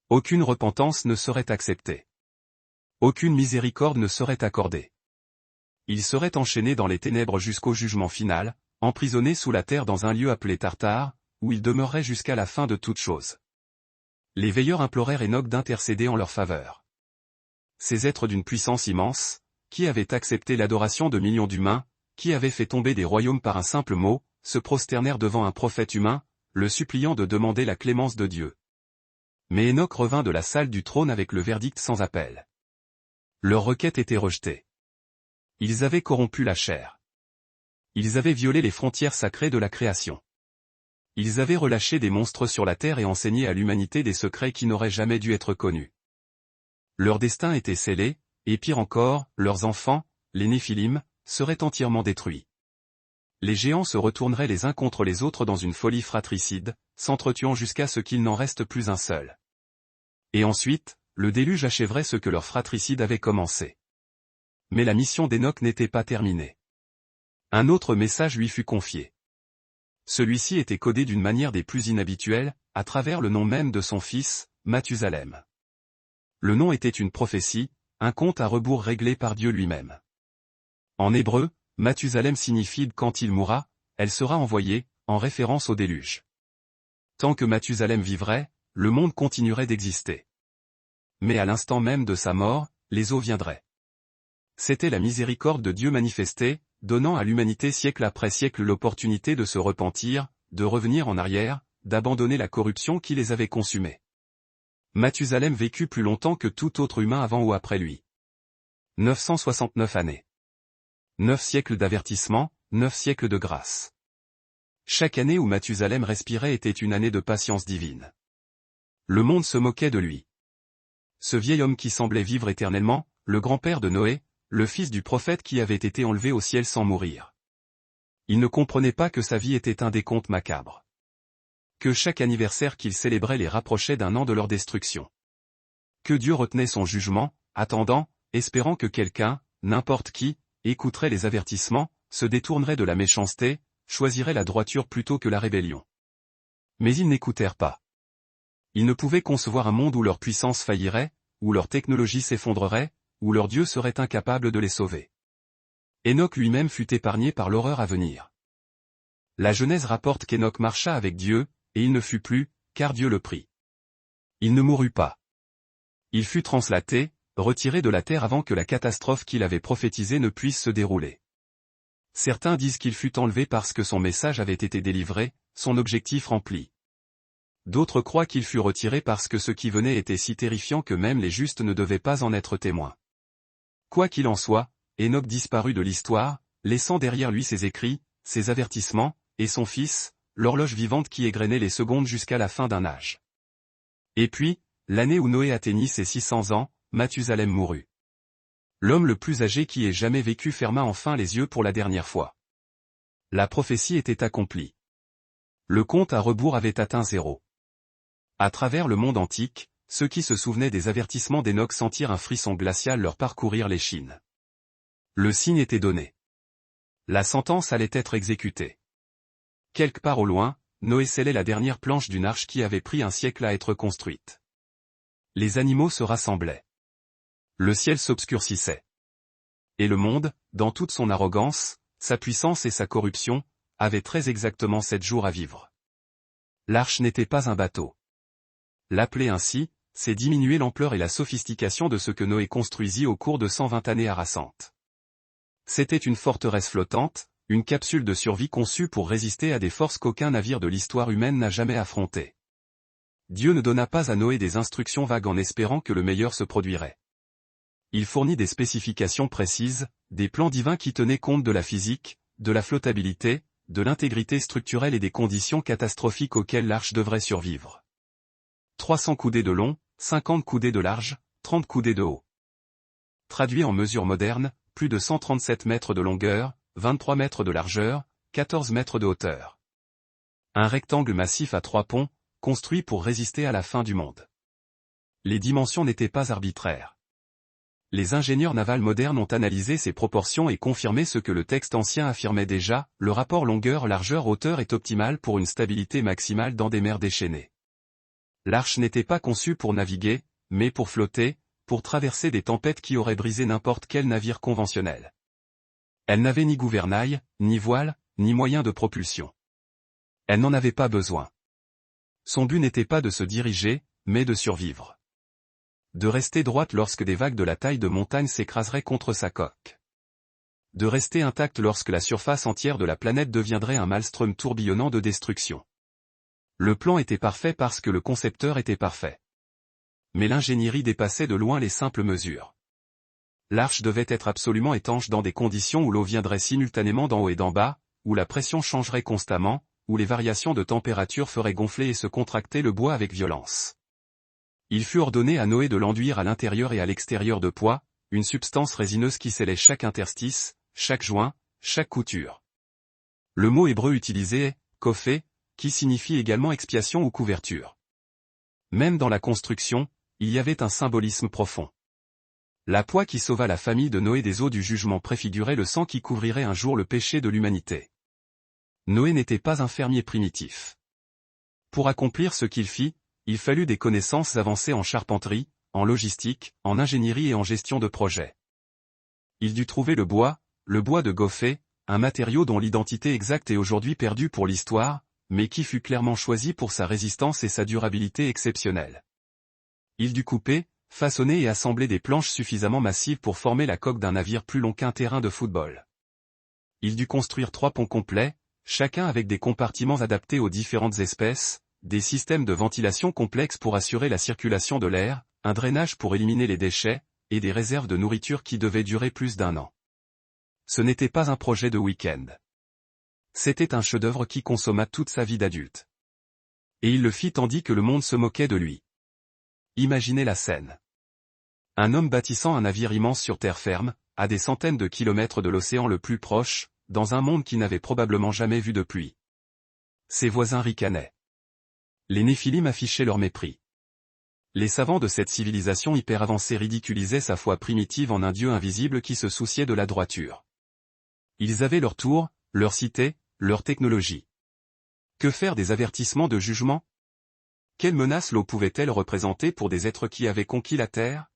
Aucune repentance ne serait acceptée. Aucune miséricorde ne serait accordée. Ils seraient enchaînés dans les ténèbres jusqu'au jugement final, emprisonnés sous la terre dans un lieu appelé Tartare, où ils demeureraient jusqu'à la fin de toute chose. Les veilleurs implorèrent Enoch d'intercéder en leur faveur. Ces êtres d'une puissance immense, qui avaient accepté l'adoration de millions d'humains, qui avaient fait tomber des royaumes par un simple mot, se prosternèrent devant un prophète humain, le suppliant de demander la clémence de Dieu. Mais Enoch revint de la salle du trône avec le verdict sans appel. Leur requête était rejetée. Ils avaient corrompu la chair. Ils avaient violé les frontières sacrées de la création. Ils avaient relâché des monstres sur la terre et enseigné à l'humanité des secrets qui n'auraient jamais dû être connus. Leur destin était scellé, et pire encore, leurs enfants, les Néphilim, seraient entièrement détruits. Les géants se retourneraient les uns contre les autres dans une folie fratricide, s'entretuant jusqu'à ce qu'il n'en reste plus un seul. Et ensuite, le déluge achèverait ce que leur fratricide avait commencé. Mais la mission d'Enoch n'était pas terminée. Un autre message lui fut confié. Celui-ci était codé d'une manière des plus inhabituelles, à travers le nom même de son fils, Mathusalem. Le nom était une prophétie, un compte à rebours réglé par Dieu lui-même. En hébreu, Mathusalem signifie « quand il mourra, elle sera envoyée », en référence au déluge. Tant que Mathusalem vivrait, le monde continuerait d'exister. Mais à l'instant même de sa mort, les eaux viendraient. C'était la miséricorde de Dieu manifestée, donnant à l'humanité siècle après siècle l'opportunité de se repentir, de revenir en arrière, d'abandonner la corruption qui les avait consumés. Mathusalem vécut plus longtemps que tout autre humain avant ou après lui. 969 années. 9 siècles d'avertissement, 9 siècles de grâce. Chaque année où Mathusalem respirait était une année de patience divine. Le monde se moquait de lui. Ce vieil homme qui semblait vivre éternellement, le grand-père de Noé, le fils du prophète qui avait été enlevé au ciel sans mourir. Il ne comprenait pas que sa vie était un décompte macabre. Que chaque anniversaire qu'il célébrait les rapprochait d'un an de leur destruction. Que Dieu retenait son jugement, attendant, espérant que quelqu'un, n'importe qui, écouterait les avertissements, se détournerait de la méchanceté, choisirait la droiture plutôt que la rébellion. Mais ils n'écoutèrent pas. Ils ne pouvaient concevoir un monde où leur puissance faillirait, où leur technologie s'effondrerait, où leur Dieu serait incapable de les sauver. Enoch lui-même fut épargné par l'horreur à venir. La Genèse rapporte qu'Enoch marcha avec Dieu, et il ne fut plus, car Dieu le prit. Il ne mourut pas. Il fut translaté, retiré de la terre avant que la catastrophe qu'il avait prophétisée ne puisse se dérouler. Certains disent qu'il fut enlevé parce que son message avait été délivré, son objectif rempli. D'autres croient qu'il fut retiré parce que ce qui venait était si terrifiant que même les justes ne devaient pas en être témoins. Quoi qu'il en soit, Enoch disparut de l'histoire, laissant derrière lui ses écrits, ses avertissements, et son fils, l'horloge vivante qui égrenait les secondes jusqu'à la fin d'un âge. Et puis, l'année où Noé atteignit ses 600 ans, Mathusalem mourut. L'homme le plus âgé qui ait jamais vécu ferma enfin les yeux pour la dernière fois. La prophétie était accomplie. Le compte à rebours avait atteint 0. À travers le monde antique, ceux qui se souvenaient des avertissements d'Enoch sentirent un frisson glacial leur parcourir l'échine. Le signe était donné. La sentence allait être exécutée. Quelque part au loin, Noé scellait la dernière planche d'une arche qui avait pris un siècle à être construite. Les animaux se rassemblaient. Le ciel s'obscurcissait. Et le monde, dans toute son arrogance, sa puissance et sa corruption, avait très exactement 7 jours à vivre. L'arche n'était pas un bateau. L'appeler ainsi, c'est diminuer l'ampleur et la sophistication de ce que Noé construisit au cours de 120 années harassantes. C'était une forteresse flottante, une capsule de survie conçue pour résister à des forces qu'aucun navire de l'histoire humaine n'a jamais affrontées. Dieu ne donna pas à Noé des instructions vagues en espérant que le meilleur se produirait. Il fournit des spécifications précises, des plans divins qui tenaient compte de la physique, de la flottabilité, de l'intégrité structurelle et des conditions catastrophiques auxquelles l'arche devrait survivre. 300 coudées de long, 50 coudées de large, 30 coudées de haut. Traduit en mesures modernes, plus de 137 mètres de longueur, 23 mètres de largeur, 14 mètres de hauteur. Un rectangle massif à 3 ponts, construit pour résister à la fin du monde. Les dimensions n'étaient pas arbitraires. Les ingénieurs navals modernes ont analysé ces proportions et confirmé ce que le texte ancien affirmait déjà, le rapport longueur-largeur-hauteur est optimal pour une stabilité maximale dans des mers déchaînées. L'arche n'était pas conçue pour naviguer, mais pour flotter, pour traverser des tempêtes qui auraient brisé n'importe quel navire conventionnel. Elle n'avait ni gouvernail, ni voile, ni moyen de propulsion. Elle n'en avait pas besoin. Son but n'était pas de se diriger, mais de survivre. De rester droite lorsque des vagues de la taille de montagne s'écraseraient contre sa coque. De rester intacte lorsque la surface entière de la planète deviendrait un maelstrom tourbillonnant de destruction. Le plan était parfait parce que le concepteur était parfait. Mais l'ingénierie dépassait de loin les simples mesures. L'arche devait être absolument étanche dans des conditions où l'eau viendrait simultanément d'en haut et d'en bas, où la pression changerait constamment, où les variations de température feraient gonfler et se contracter le bois avec violence. Il fut ordonné à Noé de l'enduire à l'intérieur et à l'extérieur de poids, une substance résineuse qui scellait chaque interstice, chaque joint, chaque couture. Le mot hébreu utilisé est « kophé », qui signifie également expiation ou couverture. Même dans la construction, il y avait un symbolisme profond. La poix qui sauva la famille de Noé des eaux du jugement préfigurait le sang qui couvrirait un jour le péché de l'humanité. Noé n'était pas un fermier primitif. Pour accomplir ce qu'il fit, il fallut des connaissances avancées en charpenterie, en logistique, en ingénierie et en gestion de projet. Il dut trouver le bois de Gophé, un matériau dont l'identité exacte est aujourd'hui perdue pour l'histoire, mais qui fut clairement choisi pour sa résistance et sa durabilité exceptionnelles. Il dut couper, façonner et assembler des planches suffisamment massives pour former la coque d'un navire plus long qu'un terrain de football. Il dut construire 3 ponts complets, chacun avec des compartiments adaptés aux différentes espèces, des systèmes de ventilation complexes pour assurer la circulation de l'air, un drainage pour éliminer les déchets, et des réserves de nourriture qui devaient durer plus d'1 an. Ce n'était pas un projet de week-end. C'était un chef-d'œuvre qui consomma toute sa vie d'adulte. Et il le fit tandis que le monde se moquait de lui. Imaginez la scène. Un homme bâtissant un navire immense sur terre ferme, à des centaines de kilomètres de l'océan le plus proche, dans un monde qui n'avait probablement jamais vu de pluie. Ses voisins ricanaient. Les Néphilim affichaient leur mépris. Les savants de cette civilisation hyper avancée ridiculisaient sa foi primitive en un dieu invisible qui se souciait de la droiture. Ils avaient leur tour, leur cité, leur technologie. Que faire des avertissements de jugement? Quelle menace l'eau pouvait-elle représenter pour des êtres qui avaient conquis la terre?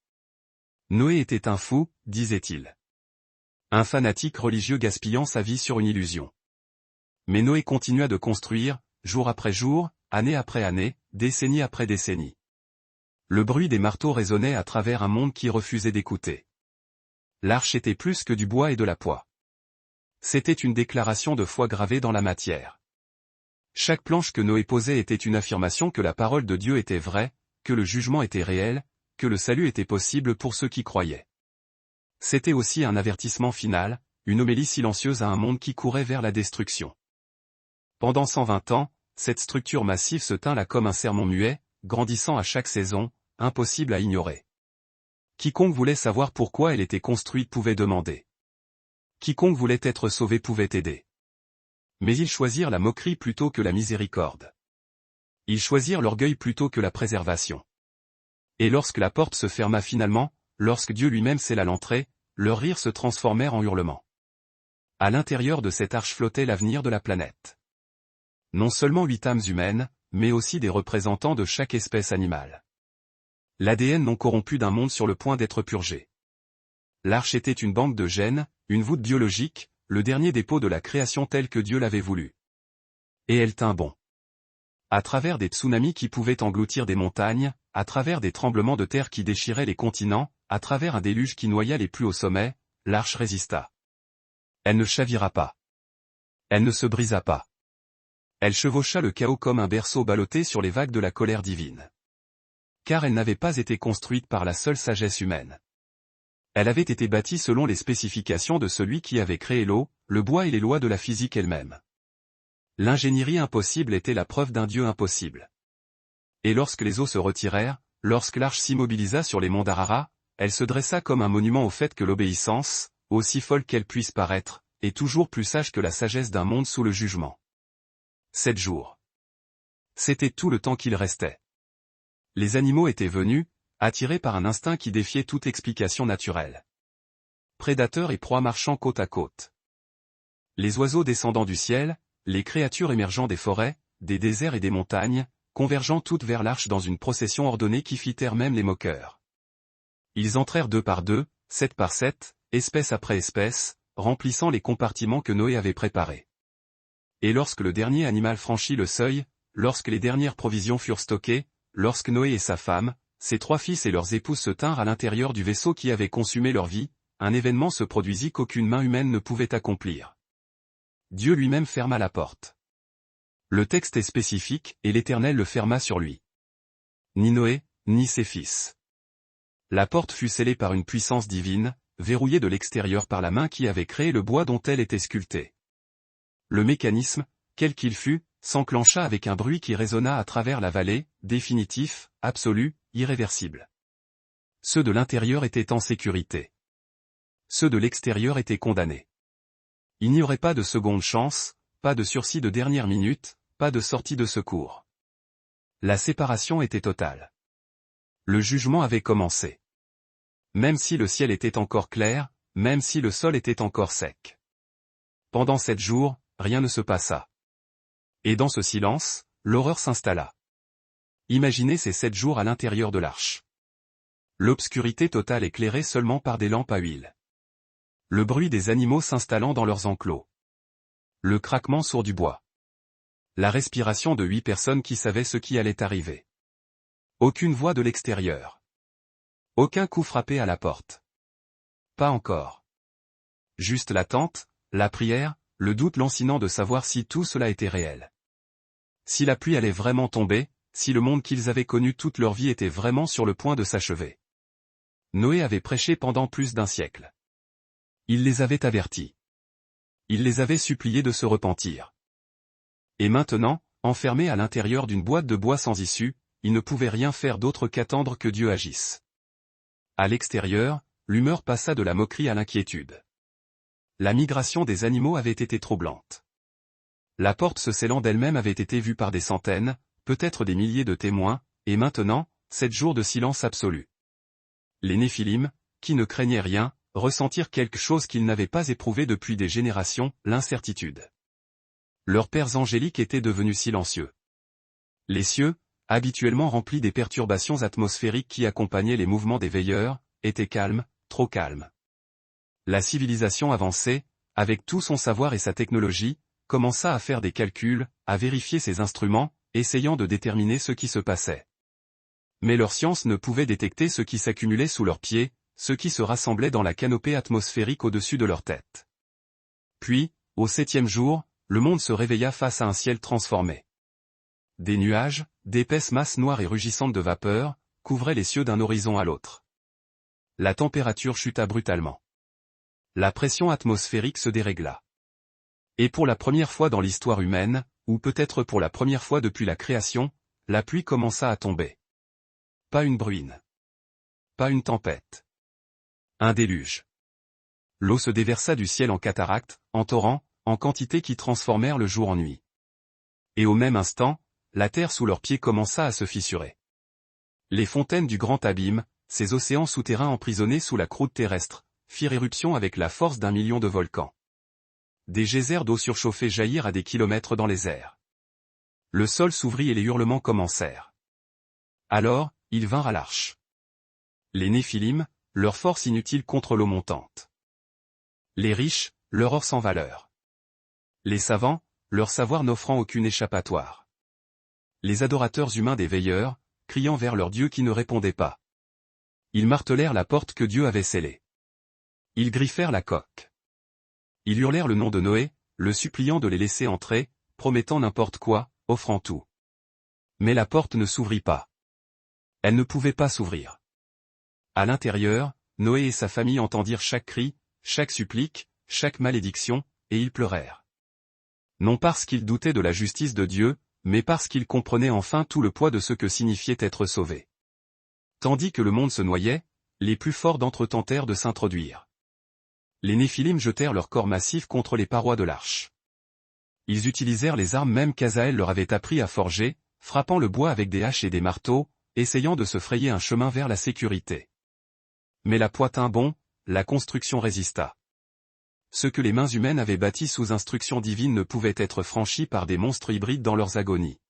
Noé était un fou, disait-il. Un fanatique religieux gaspillant sa vie sur une illusion. Mais Noé continua de construire, jour après jour, année après année, décennie après décennie. Le bruit des marteaux résonnait à travers un monde qui refusait d'écouter. L'arche était plus que du bois et de la poix. C'était une déclaration de foi gravée dans la matière. Chaque planche que Noé posait était une affirmation que la parole de Dieu était vraie, que le jugement était réel, que le salut était possible pour ceux qui croyaient. C'était aussi un avertissement final, une homélie silencieuse à un monde qui courait vers la destruction. Pendant 120 ans, cette structure massive se tint là comme un sermon muet, grandissant à chaque saison, impossible à ignorer. Quiconque voulait savoir pourquoi elle était construite pouvait demander. Quiconque voulait être sauvé pouvait aider. Mais ils choisirent la moquerie plutôt que la miséricorde. Ils choisirent l'orgueil plutôt que la préservation. Et lorsque la porte se ferma finalement, lorsque Dieu lui-même scella l'entrée, leurs rires se transformèrent en hurlements. À l'intérieur de cette arche flottait l'avenir de la planète. Non seulement 8 âmes humaines, mais aussi des représentants de chaque espèce animale. L'ADN non corrompu d'un monde sur le point d'être purgé. L'arche était une banque de gènes, une voûte biologique, le dernier dépôt de la création tel que Dieu l'avait voulu. Et elle tint bon. À travers des tsunamis qui pouvaient engloutir des montagnes, à travers des tremblements de terre qui déchiraient les continents, à travers un déluge qui noya les plus hauts sommets, l'arche résista. Elle ne chavira pas. Elle ne se brisa pas. Elle chevaucha le chaos comme un berceau ballotté sur les vagues de la colère divine. Car elle n'avait pas été construite par la seule sagesse humaine. Elle avait été bâtie selon les spécifications de celui qui avait créé l'eau, le bois et les lois de la physique elle-même. L'ingénierie impossible était la preuve d'un Dieu impossible. Et lorsque les eaux se retirèrent, lorsque l'arche s'immobilisa sur les monts d'Arara, elle se dressa comme un monument au fait que l'obéissance, aussi folle qu'elle puisse paraître, est toujours plus sage que la sagesse d'un monde sous le jugement. 7 jours. C'était tout le temps qu'il restait. Les animaux étaient venus, attirés par un instinct qui défiait toute explication naturelle. Prédateurs et proies marchant côte à côte. Les oiseaux descendant du ciel, les créatures émergeant des forêts, des déserts et des montagnes, convergeant toutes vers l'arche dans une procession ordonnée qui fit taire même les moqueurs. Ils entrèrent 2 par 2, 7 par 7, espèce après espèce, remplissant les compartiments que Noé avait préparés. Et lorsque le dernier animal franchit le seuil, lorsque les dernières provisions furent stockées, lorsque Noé et sa femme, ses 3 fils et leurs épouses se tinrent à l'intérieur du vaisseau qui avait consumé leur vie, un événement se produisit qu'aucune main humaine ne pouvait accomplir. Dieu lui-même ferma la porte. Le texte est spécifique, et l'Éternel le ferma sur lui. Ni Noé, ni ses fils. La porte fut scellée par une puissance divine, verrouillée de l'extérieur par la main qui avait créé le bois dont elle était sculptée. Le mécanisme, quel qu'il fût, s'enclencha avec un bruit qui résonna à travers la vallée, définitif, absolu, irréversible. Ceux de l'intérieur étaient en sécurité. Ceux de l'extérieur étaient condamnés. Il n'y aurait pas de seconde chance, pas de sursis de dernière minute, pas de sortie de secours. La séparation était totale. Le jugement avait commencé. Même si le ciel était encore clair, même si le sol était encore sec. Pendant 7 jours, rien ne se passa. Et dans ce silence, l'horreur s'installa. Imaginez ces 7 jours à l'intérieur de l'arche. L'obscurité totale éclairée seulement par des lampes à huile. Le bruit des animaux s'installant dans leurs enclos. Le craquement sourd du bois. La respiration de 8 personnes qui savaient ce qui allait arriver. Aucune voix de l'extérieur. Aucun coup frappé à la porte. Pas encore. Juste l'attente, la prière, le doute lancinant de savoir si tout cela était réel. Si la pluie allait vraiment tomber, si le monde qu'ils avaient connu toute leur vie était vraiment sur le point de s'achever. Noé avait prêché pendant plus d'1 siècle. Il les avait avertis. Il les avait suppliés de se repentir. Et maintenant, enfermés à l'intérieur d'une boîte de bois sans issue, ils ne pouvaient rien faire d'autre qu'attendre que Dieu agisse. À l'extérieur, l'humeur passa de la moquerie à l'inquiétude. La migration des animaux avait été troublante. La porte se scellant d'elle-même avait été vue par des centaines, peut-être des milliers de témoins, et maintenant, 7 jours de silence absolu. Les Néphilim, qui ne craignaient rien, ressentirent quelque chose qu'ils n'avaient pas éprouvé depuis des générations, l'incertitude. Leurs pères angéliques étaient devenus silencieux. Les cieux, habituellement remplis des perturbations atmosphériques qui accompagnaient les mouvements des veilleurs, étaient calmes, trop calmes. La civilisation avancée, avec tout son savoir et sa technologie, commença à faire des calculs, à vérifier ses instruments, essayant de déterminer ce qui se passait. Mais leur science ne pouvait détecter ce qui s'accumulait sous leurs pieds, ce qui se rassemblait dans la canopée atmosphérique au-dessus de leur tête. Puis, au 7e jour, le monde se réveilla face à un ciel transformé. Des nuages, d'épaisses masses noires et rugissantes de vapeur, couvraient les cieux d'un horizon à l'autre. La température chuta brutalement. La pression atmosphérique se dérégla. Et pour la première fois dans l'histoire humaine, ou peut-être pour la première fois depuis la création, la pluie commença à tomber. Pas une bruine. Pas une tempête. Un déluge. L'eau se déversa du ciel en cataractes, en torrents, en quantités qui transformèrent le jour en nuit. Et au même instant, la terre sous leurs pieds commença à se fissurer. Les fontaines du grand abîme, ces océans souterrains emprisonnés sous la croûte terrestre, firent éruption avec la force d'1 million de volcans. Des geysers d'eau surchauffée jaillirent à des kilomètres dans les airs. Le sol s'ouvrit et les hurlements commencèrent. Alors, ils vinrent à l'arche. Les Néphilim, leur force inutile contre l'eau montante. Les riches, leur or sans valeur. Les savants, leur savoir n'offrant aucune échappatoire. Les adorateurs humains des veilleurs, criant vers leur Dieu qui ne répondait pas. Ils martelèrent la porte que Dieu avait scellée. Ils griffèrent la coque. Ils hurlèrent le nom de Noé, le suppliant de les laisser entrer, promettant n'importe quoi, offrant tout. Mais la porte ne s'ouvrit pas. Elle ne pouvait pas s'ouvrir. À l'intérieur, Noé et sa famille entendirent chaque cri, chaque supplique, chaque malédiction, et ils pleurèrent. Non parce qu'ils doutaient de la justice de Dieu, mais parce qu'ils comprenaient enfin tout le poids de ce que signifiait être sauvés. Tandis que le monde se noyait, les plus forts d'entre eux tentèrent de s'introduire. Les Néphilim jetèrent leurs corps massifs contre les parois de l'arche. Ils utilisèrent les armes mêmes qu'Azaël leur avait appris à forger, frappant le bois avec des haches et des marteaux, essayant de se frayer un chemin vers la sécurité. Mais la poix tint bon, la construction résista. Ce que les mains humaines avaient bâti sous instruction divine ne pouvait être franchi par des monstres hybrides dans leurs agonies.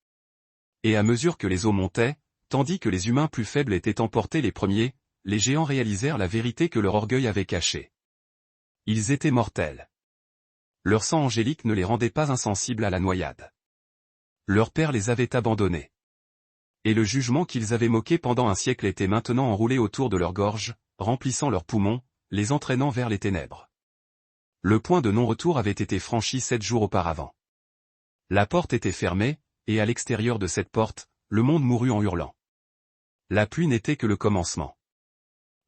Et à mesure que les eaux montaient, tandis que les humains plus faibles étaient emportés les premiers, les géants réalisèrent la vérité que leur orgueil avait cachée. Ils étaient mortels. Leur sang angélique ne les rendait pas insensibles à la noyade. Leur père les avait abandonnés. Et le jugement qu'ils avaient moqué pendant un siècle était maintenant enroulé autour de leur gorge, remplissant leurs poumons, les entraînant vers les ténèbres. Le point de non-retour avait été franchi 7 jours auparavant. La porte était fermée, et à l'extérieur de cette porte, le monde mourut en hurlant. La pluie n'était que le commencement.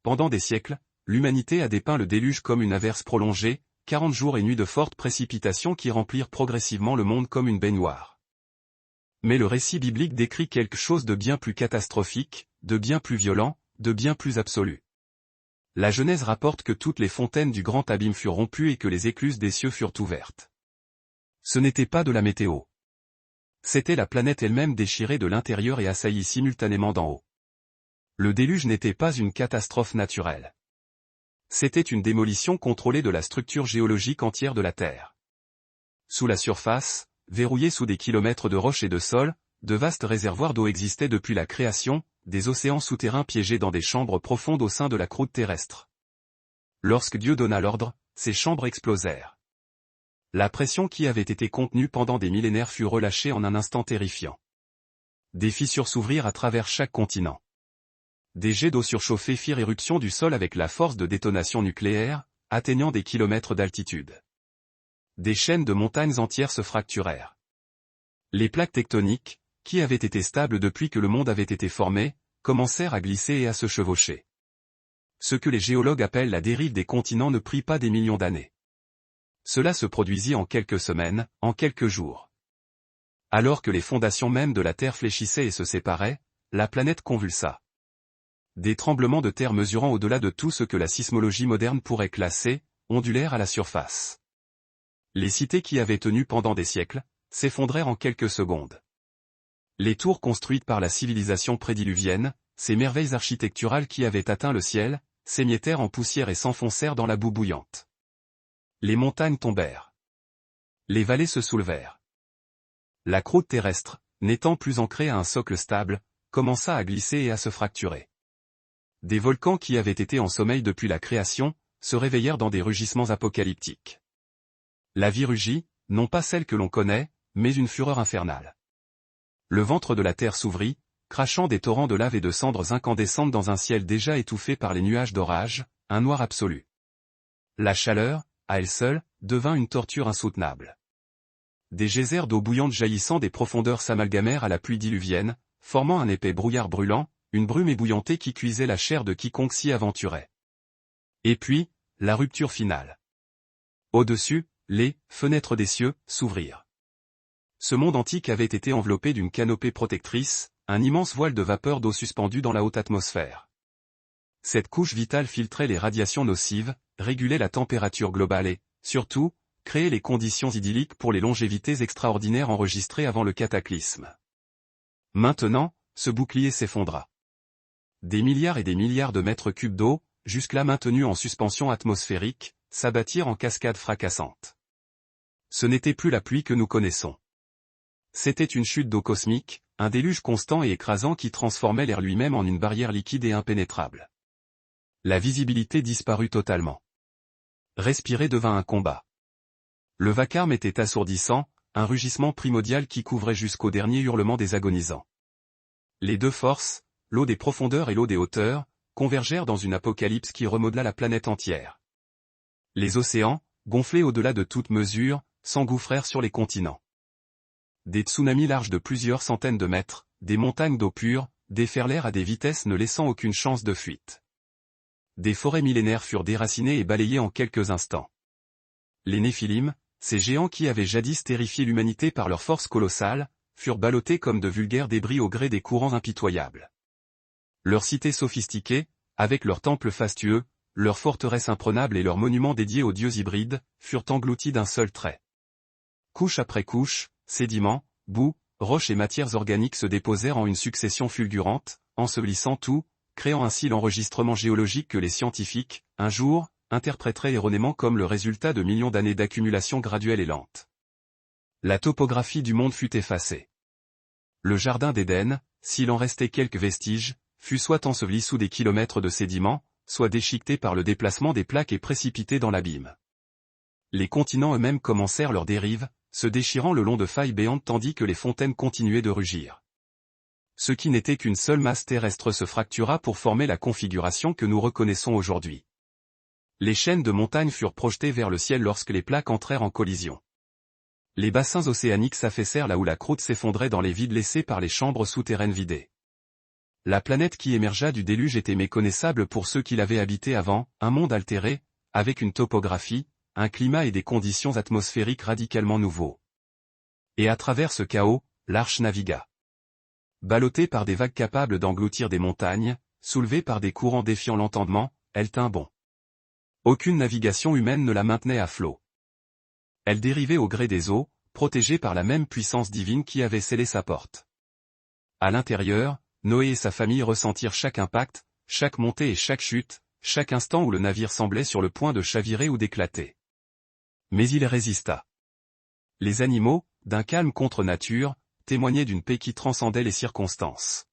Pendant des siècles, l'humanité a dépeint le déluge comme une averse prolongée, 40 jours et nuits de fortes précipitations qui remplirent progressivement le monde comme une baignoire. Mais le récit biblique décrit quelque chose de bien plus catastrophique, de bien plus violent, de bien plus absolu. La Genèse rapporte que toutes les fontaines du grand abîme furent rompues et que les écluses des cieux furent ouvertes. Ce n'était pas de la météo. C'était la planète elle-même déchirée de l'intérieur et assaillie simultanément d'en haut. Le déluge n'était pas une catastrophe naturelle. C'était une démolition contrôlée de la structure géologique entière de la Terre. Sous la surface, verrouillés sous des kilomètres de roches et de sol, de vastes réservoirs d'eau existaient depuis la création, des océans souterrains piégés dans des chambres profondes au sein de la croûte terrestre. Lorsque Dieu donna l'ordre, ces chambres explosèrent. La pression qui avait été contenue pendant des millénaires fut relâchée en un instant terrifiant. Des fissures s'ouvrirent à travers chaque continent. Des jets d'eau surchauffée firent éruption du sol avec la force de détonation nucléaire, atteignant des kilomètres d'altitude. Des chaînes de montagnes entières se fracturèrent. Les plaques tectoniques, qui avaient été stables depuis que le monde avait été formé, commencèrent à glisser et à se chevaucher. Ce que les géologues appellent la dérive des continents ne prit pas des millions d'années. Cela se produisit en quelques semaines, en quelques jours. Alors que les fondations mêmes de la Terre fléchissaient et se séparaient, la planète convulsa. Des tremblements de terre mesurant au-delà de tout ce que la sismologie moderne pourrait classer, ondulèrent à la surface. Les cités qui avaient tenu pendant des siècles, s'effondrèrent en quelques secondes. Les tours construites par la civilisation prédiluvienne, ces merveilles architecturales qui avaient atteint le ciel, s'émiettèrent en poussière et s'enfoncèrent dans la boue bouillante. Les montagnes tombèrent. Les vallées se soulevèrent. La croûte terrestre, n'étant plus ancrée à un socle stable, commença à glisser et à se fracturer. Des volcans qui avaient été en sommeil depuis la création, se réveillèrent dans des rugissements apocalyptiques. La vie rugit, non pas celle que l'on connaît, mais une fureur infernale. Le ventre de la terre s'ouvrit, crachant des torrents de lave et de cendres incandescentes dans un ciel déjà étouffé par les nuages d'orage, un noir absolu. La chaleur, à elle seule, devint une torture insoutenable. Des geysers d'eau bouillante jaillissant des profondeurs s'amalgamèrent à la pluie diluvienne, formant un épais brouillard brûlant, une brume ébouillantée qui cuisait la chair de quiconque s'y aventurait. Et puis, la rupture finale. Au-dessus, les fenêtres des cieux s'ouvrirent. Ce monde antique avait été enveloppé d'une canopée protectrice, un immense voile de vapeur d'eau suspendu dans la haute atmosphère. Cette couche vitale filtrait les radiations nocives, régulait la température globale et, surtout, créait les conditions idylliques pour les longévités extraordinaires enregistrées avant le cataclysme. Maintenant, ce bouclier s'effondra. Des milliards et des milliards de mètres cubes d'eau, jusque-là maintenus en suspension atmosphérique, s'abattirent en cascades fracassantes. Ce n'était plus la pluie que nous connaissons. C'était une chute d'eau cosmique, un déluge constant et écrasant qui transformait l'air lui-même en une barrière liquide et impénétrable. La visibilité disparut totalement. Respirer devint un combat. Le vacarme était assourdissant, un rugissement primordial qui couvrait jusqu'au dernier hurlement des agonisants. Les deux forces, l'eau des profondeurs et l'eau des hauteurs, convergèrent dans une apocalypse qui remodela la planète entière. Les océans, gonflés au-delà de toute mesure, s'engouffrèrent sur les continents. Des tsunamis larges de plusieurs centaines de mètres, des montagnes d'eau pure, déferlèrent à des vitesses ne laissant aucune chance de fuite. Des forêts millénaires furent déracinées et balayées en quelques instants. Les Néphilim, ces géants qui avaient jadis terrifié l'humanité par leur force colossale, furent ballottés comme de vulgaires débris au gré des courants impitoyables. Leurs cités sophistiquées, avec leurs temples fastueux, leurs forteresses imprenables et leurs monuments dédiés aux dieux hybrides, furent engloutis d'un seul trait. Couche après couche, sédiments, boue, roches et matières organiques se déposèrent en une succession fulgurante, ensevelissant tout, créant ainsi l'enregistrement géologique que les scientifiques, un jour, interpréteraient erronément comme le résultat de millions d'années d'accumulation graduelle et lente. La topographie du monde fut effacée. Le jardin d'Éden, s'il en restait quelques vestiges, fut soit enseveli sous des kilomètres de sédiments, soit déchiqueté par le déplacement des plaques et précipité dans l'abîme. Les continents eux-mêmes commencèrent leur dérive, se déchirant le long de failles béantes tandis que les fontaines continuaient de rugir. Ce qui n'était qu'une seule masse terrestre se fractura pour former la configuration que nous reconnaissons aujourd'hui. Les chaînes de montagnes furent projetées vers le ciel lorsque les plaques entrèrent en collision. Les bassins océaniques s'affaissèrent là où la croûte s'effondrait dans les vides laissés par les chambres souterraines vidées. La planète qui émergea du déluge était méconnaissable pour ceux qui l'avaient habitée avant, un monde altéré, avec une topographie, un climat et des conditions atmosphériques radicalement nouveaux. Et à travers ce chaos, l'arche navigua. Ballottée par des vagues capables d'engloutir des montagnes, soulevée par des courants défiant l'entendement, elle tint bon. Aucune navigation humaine ne la maintenait à flot. Elle dérivait au gré des eaux, protégée par la même puissance divine qui avait scellé sa porte. À l'intérieur, Noé et sa famille ressentirent chaque impact, chaque montée et chaque chute, chaque instant où le navire semblait sur le point de chavirer ou d'éclater. Mais il résista. Les animaux, d'un calme contre nature, témoignaient d'une paix qui transcendait les circonstances.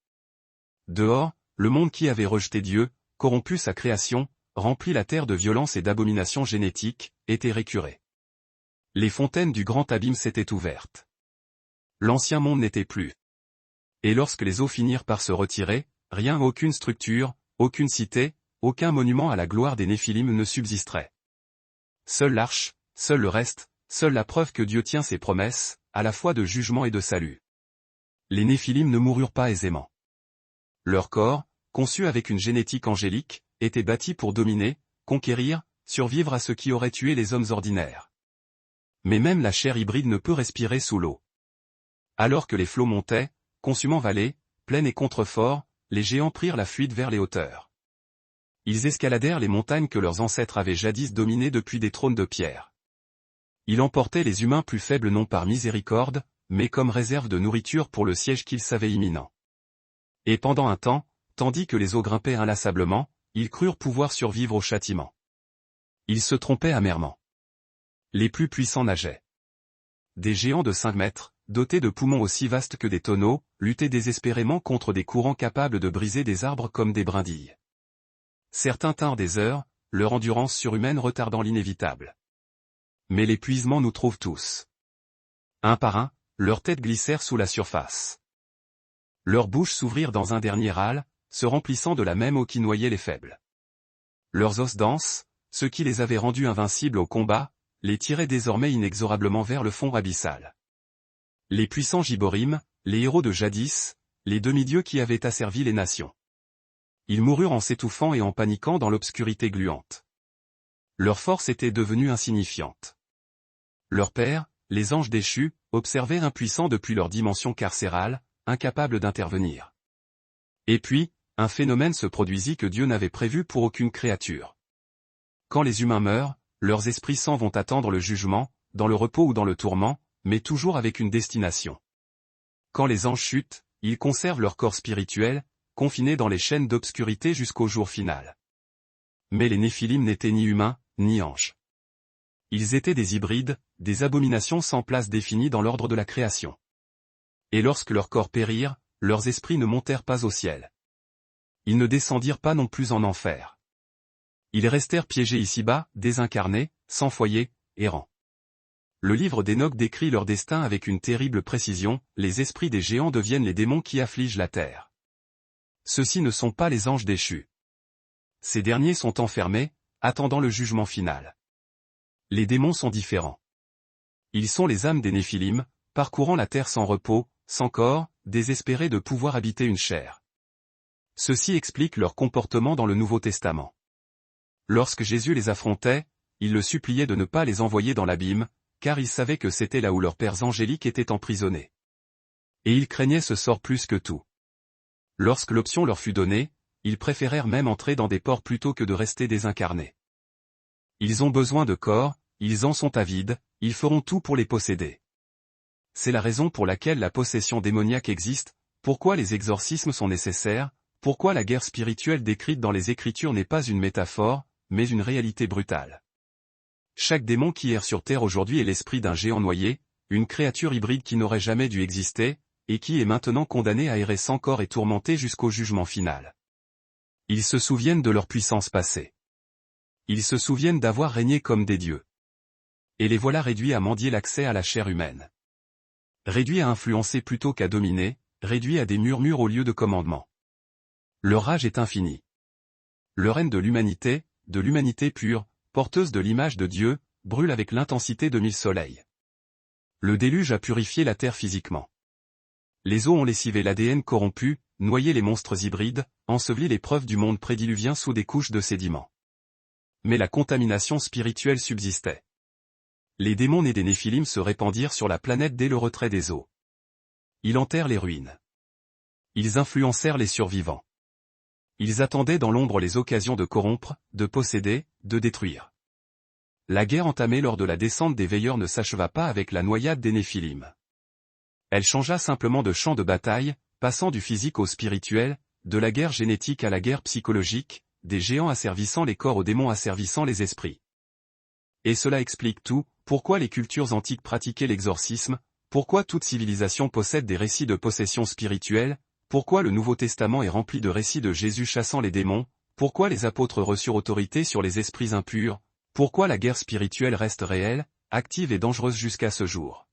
Dehors, le monde qui avait rejeté Dieu, corrompu sa création, rempli la terre de violence et d'abominations génétiques, était récuré. Les fontaines du grand abîme s'étaient ouvertes. L'ancien monde n'était plus. Et lorsque les eaux finirent par se retirer, rien, aucune structure, aucune cité, aucun monument à la gloire des Néphilim ne subsisterait. Seule l'arche, seul le reste, seule la preuve que Dieu tient ses promesses, à la fois de jugement et de salut. Les Néphilim ne moururent pas aisément. Leur corps, conçu avec une génétique angélique, était bâti pour dominer, conquérir, survivre à ce qui aurait tué les hommes ordinaires. Mais même la chair hybride ne peut respirer sous l'eau. Alors que les flots montaient, consumant vallées, plaines et contreforts, les géants prirent la fuite vers les hauteurs. Ils escaladèrent les montagnes que leurs ancêtres avaient jadis dominées depuis des trônes de pierre. Ils emportaient les humains plus faibles non par miséricorde, mais comme réserve de nourriture pour le siège qu'ils savaient imminent. Et pendant un temps, tandis que les eaux grimpaient inlassablement, ils crurent pouvoir survivre au châtiment. Ils se trompaient amèrement. Les plus puissants nageaient. Des géants de 5 mètres, dotés de poumons aussi vastes que des tonneaux, luttaient désespérément contre des courants capables de briser des arbres comme des brindilles. Certains tinrent des heures, leur endurance surhumaine retardant l'inévitable. Mais l'épuisement nous trouve tous. Un par un, leurs têtes glissèrent sous la surface. Leurs bouches s'ouvrirent dans un dernier râle, se remplissant de la même eau qui noyait les faibles. Leurs os denses, ceux qui les avaient rendus invincibles au combat, les tiraient désormais inexorablement vers le fond abyssal. Les puissants Gibborim, les héros de jadis, les demi-dieux qui avaient asservi les nations. Ils moururent en s'étouffant et en paniquant dans l'obscurité gluante. Leur force était devenue insignifiante. Leurs pères, les anges déchus, observaient impuissants depuis leur dimension carcérale, incapables d'intervenir. Et puis, un phénomène se produisit que Dieu n'avait prévu pour aucune créature. Quand les humains meurent, leurs esprits s'en vont attendre le jugement, dans le repos ou dans le tourment, mais toujours avec une destination. Quand les anges chutent, ils conservent leur corps spirituel, confinés dans les chaînes d'obscurité jusqu'au jour final. Mais les Néphilim n'étaient ni humains, ni anges. Ils étaient des hybrides, des abominations sans place définie dans l'ordre de la création. Et lorsque leurs corps périrent, leurs esprits ne montèrent pas au ciel. Ils ne descendirent pas non plus en enfer. Ils restèrent piégés ici-bas, désincarnés, sans foyer, errants. Le livre d'Enoch décrit leur destin avec une terrible précision, les esprits des géants deviennent les démons qui affligent la terre. Ceux-ci ne sont pas les anges déchus. Ces derniers sont enfermés, attendant le jugement final. Les démons sont différents. Ils sont les âmes des Néphilim, parcourant la terre sans repos, sans corps, désespérés de pouvoir habiter une chair. Ceci explique leur comportement dans le Nouveau Testament. Lorsque Jésus les affrontait, il le suppliait de ne pas les envoyer dans l'abîme, car il savait que c'était là où leurs pères angéliques étaient emprisonnés. Et ils craignaient ce sort plus que tout. Lorsque l'option leur fut donnée, ils préférèrent même entrer dans des ports plutôt que de rester désincarnés. Ils ont besoin de corps, ils en sont avides, ils feront tout pour les posséder. C'est la raison pour laquelle la possession démoniaque existe, pourquoi les exorcismes sont nécessaires, pourquoi la guerre spirituelle décrite dans les Écritures n'est pas une métaphore, mais une réalité brutale. Chaque démon qui erre sur terre aujourd'hui est l'esprit d'un géant noyé, une créature hybride qui n'aurait jamais dû exister, et qui est maintenant condamné à errer sans corps et tourmenté jusqu'au jugement final. Ils se souviennent de leur puissance passée. Ils se souviennent d'avoir régné comme des dieux. Et les voilà réduits à mendier l'accès à la chair humaine. Réduits à influencer plutôt qu'à dominer, réduits à des murmures au lieu de commandements. Leur rage est infinie. Leur haine de l'humanité pure, porteuse de l'image de Dieu, brûle avec l'intensité de 1000 soleils. Le déluge a purifié la terre physiquement. Les eaux ont lessivé l'ADN corrompu, noyé les monstres hybrides, enseveli les preuves du monde prédiluvien sous des couches de sédiments. Mais la contamination spirituelle subsistait. Les démons nés des Néphilim se répandirent sur la planète dès le retrait des eaux. Ils hantèrent les ruines. Ils influencèrent les survivants. Ils attendaient dans l'ombre les occasions de corrompre, de posséder, de détruire. La guerre entamée lors de la descente des veilleurs ne s'acheva pas avec la noyade des Néphilim. Elle changea simplement de champ de bataille, passant du physique au spirituel, de la guerre génétique à la guerre psychologique, des géants asservissant les corps aux démons asservissant les esprits. Et cela explique tout, pourquoi les cultures antiques pratiquaient l'exorcisme, pourquoi toute civilisation possède des récits de possession spirituelle, pourquoi le Nouveau Testament est rempli de récits de Jésus chassant les démons, pourquoi les apôtres reçurent autorité sur les esprits impurs, pourquoi la guerre spirituelle reste réelle, active et dangereuse jusqu'à ce jour.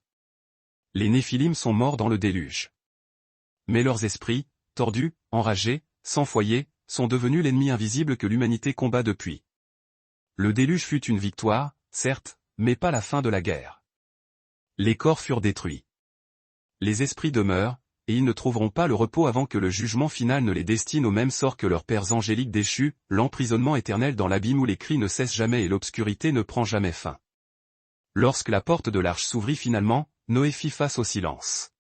Les Néphilim sont morts dans le déluge. Mais leurs esprits, tordus, enragés, sans foyer, sont devenus l'ennemi invisible que l'humanité combat depuis. Le déluge fut une victoire, certes, mais pas la fin de la guerre. Les corps furent détruits. Les esprits demeurent, et ils ne trouveront pas le repos avant que le jugement final ne les destine au même sort que leurs pères angéliques déchus, l'emprisonnement éternel dans l'abîme où les cris ne cessent jamais et l'obscurité ne prend jamais fin. Lorsque la porte de l'arche s'ouvrit finalement, Noé fit face au silence.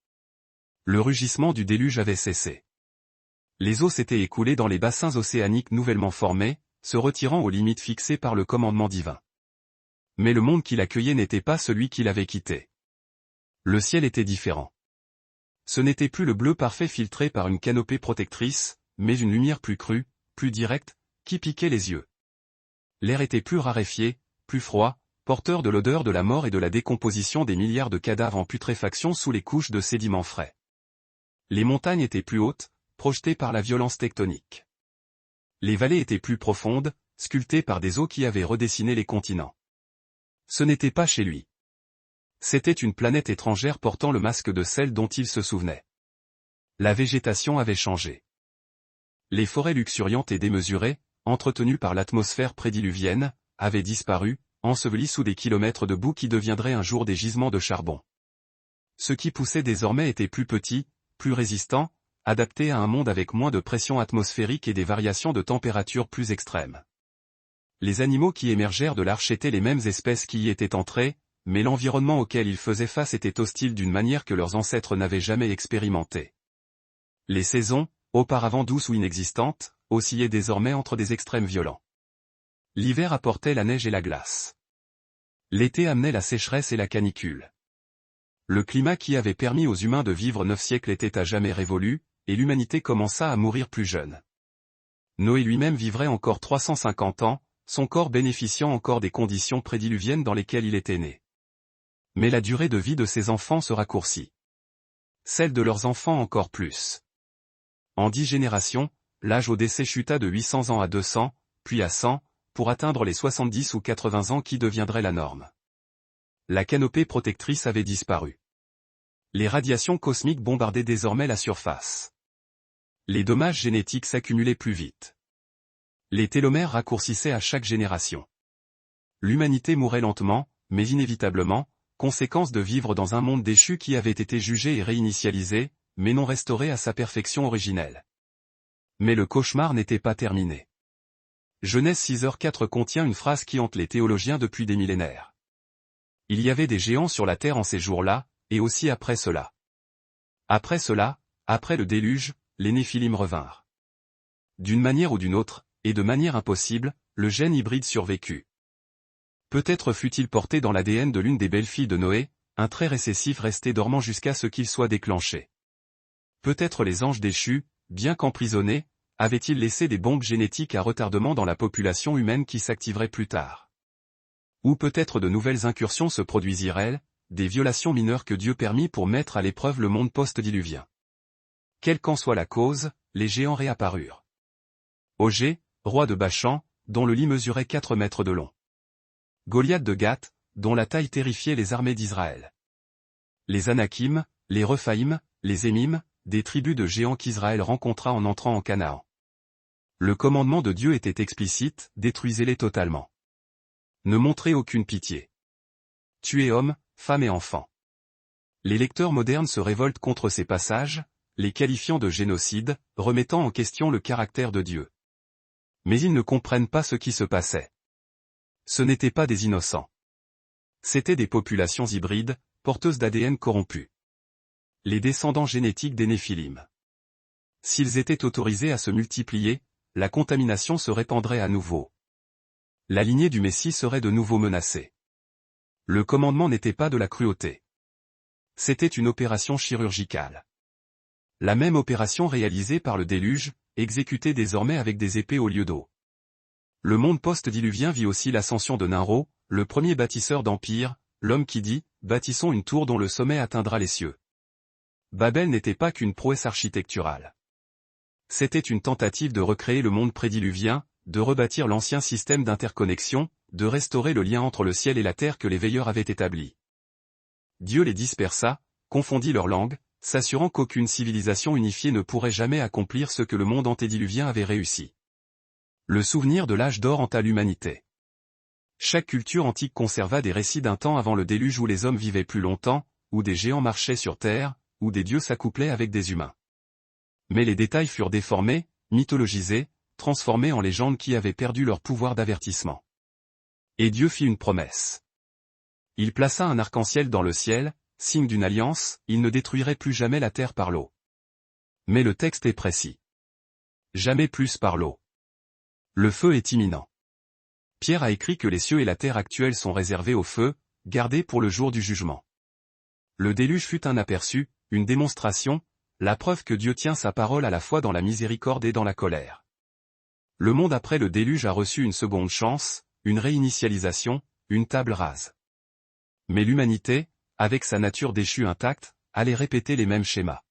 Le rugissement du déluge avait cessé. Les eaux s'étaient écoulées dans les bassins océaniques nouvellement formés, se retirant aux limites fixées par le commandement divin. Mais le monde qui l'accueillait n'était pas celui qu'il avait quitté. Le ciel était différent. Ce n'était plus le bleu parfait filtré par une canopée protectrice, mais une lumière plus crue, plus directe, qui piquait les yeux. L'air était plus raréfié, plus froid, porteur de l'odeur de la mort et de la décomposition des milliards de cadavres en putréfaction sous les couches de sédiments frais. Les montagnes étaient plus hautes, projetées par la violence tectonique. Les vallées étaient plus profondes, sculptées par des eaux qui avaient redessiné les continents. Ce n'était pas chez lui. C'était une planète étrangère portant le masque de celle dont il se souvenait. La végétation avait changé. Les forêts luxuriantes et démesurées, entretenues par l'atmosphère prédiluvienne, avaient disparu, ensevelies sous des kilomètres de boue qui deviendraient un jour des gisements de charbon. Ce qui poussait désormais était plus petit, plus résistant, adapté à un monde avec moins de pression atmosphérique et des variations de température plus extrêmes. Les animaux qui émergèrent de l'arche étaient les mêmes espèces qui y étaient entrées, mais l'environnement auquel ils faisaient face était hostile d'une manière que leurs ancêtres n'avaient jamais expérimentée. Les saisons, auparavant douces ou inexistantes, oscillaient désormais entre des extrêmes violents. L'hiver apportait la neige et la glace. L'été amenait la sécheresse et la canicule. Le climat qui avait permis aux humains de vivre 9 siècles était à jamais révolu, et l'humanité commença à mourir plus jeune. Noé lui-même vivrait encore 350 ans, son corps bénéficiant encore des conditions prédiluviennes dans lesquelles il était né. Mais la durée de vie de ses enfants se raccourcit. Celle de leurs enfants encore plus. En 10 générations, l'âge au décès chuta de 800 ans à 200, puis à 100, pour atteindre les 70 ou 80 ans qui deviendraient la norme. La canopée protectrice avait disparu. Les radiations cosmiques bombardaient désormais la surface. Les dommages génétiques s'accumulaient plus vite. Les télomères raccourcissaient à chaque génération. L'humanité mourait lentement, mais inévitablement, conséquence de vivre dans un monde déchu qui avait été jugé et réinitialisé, mais non restauré à sa perfection originelle. Mais le cauchemar n'était pas terminé. Genèse 6h4 contient une phrase qui hante les théologiens depuis des millénaires. Il y avait des géants sur la terre en ces jours-là, et aussi après cela. Après cela, après le déluge, les Néphilim revinrent. D'une manière ou d'une autre, et de manière impossible, le gène hybride survécut. Peut-être fut-il porté dans l'ADN de l'une des belles-filles de Noé, un trait récessif resté dormant jusqu'à ce qu'il soit déclenché. Peut-être les anges déchus, bien qu'emprisonnés, avaient-ils laissé des bombes génétiques à retardement dans la population humaine qui s'activeraient plus tard. Ou peut-être de nouvelles incursions se produisiraient, des violations mineures que Dieu permit pour mettre à l'épreuve le monde post-diluvien. Quelle qu'en soit la cause, les géants réapparurent. Ogé, roi de Bachan, dont le lit mesurait 4 mètres de long. Goliath de Gath, dont la taille terrifiait les armées d'Israël. Les Anakim, les Rephaïm, les Émim, des tribus de géants qu'Israël rencontra en entrant en Canaan. Le commandement de Dieu était explicite, détruisez-les totalement. Ne montrez aucune pitié. Tuez hommes, femmes et enfants. Les lecteurs modernes se révoltent contre ces passages, les qualifiant de génocide, remettant en question le caractère de Dieu. Mais ils ne comprennent pas ce qui se passait. Ce n'étaient pas des innocents. C'étaient des populations hybrides, porteuses d'ADN corrompu. Les descendants génétiques des Néphilim. S'ils étaient autorisés à se multiplier, la contamination se répandrait à nouveau. La lignée du Messie serait de nouveau menacée. Le commandement n'était pas de la cruauté. C'était une opération chirurgicale. La même opération réalisée par le déluge, exécutée désormais avec des épées au lieu d'eau. Le monde post-diluvien vit aussi l'ascension de Nimrod, le premier bâtisseur d'empire, l'homme qui dit « Bâtissons une tour dont le sommet atteindra les cieux ». Babel n'était pas qu'une prouesse architecturale. C'était une tentative de recréer le monde prédiluvien, de rebâtir l'ancien système d'interconnexion, de restaurer le lien entre le ciel et la terre que les veilleurs avaient établi. Dieu les dispersa, confondit leurs langues, s'assurant qu'aucune civilisation unifiée ne pourrait jamais accomplir ce que le monde antédiluvien avait réussi. Le souvenir de l'âge d'or hanta l'humanité. Chaque culture antique conserva des récits d'un temps avant le déluge où les hommes vivaient plus longtemps, où des géants marchaient sur terre, où des dieux s'accouplaient avec des humains. Mais les détails furent déformés, mythologisés, transformés en légendes qui avaient perdu leur pouvoir d'avertissement. Et Dieu fit une promesse. Il plaça un arc-en-ciel dans le ciel, signe d'une alliance, il ne détruirait plus jamais la terre par l'eau. Mais le texte est précis. Jamais plus par l'eau. Le feu est imminent. Pierre a écrit que les cieux et la terre actuels sont réservés au feu, gardés pour le jour du jugement. Le déluge fut un aperçu, une démonstration, la preuve que Dieu tient sa parole à la fois dans la miséricorde et dans la colère. Le monde après le déluge a reçu une seconde chance, une réinitialisation, une table rase. Mais l'humanité, avec sa nature déchue intacte, allait répéter les mêmes schémas.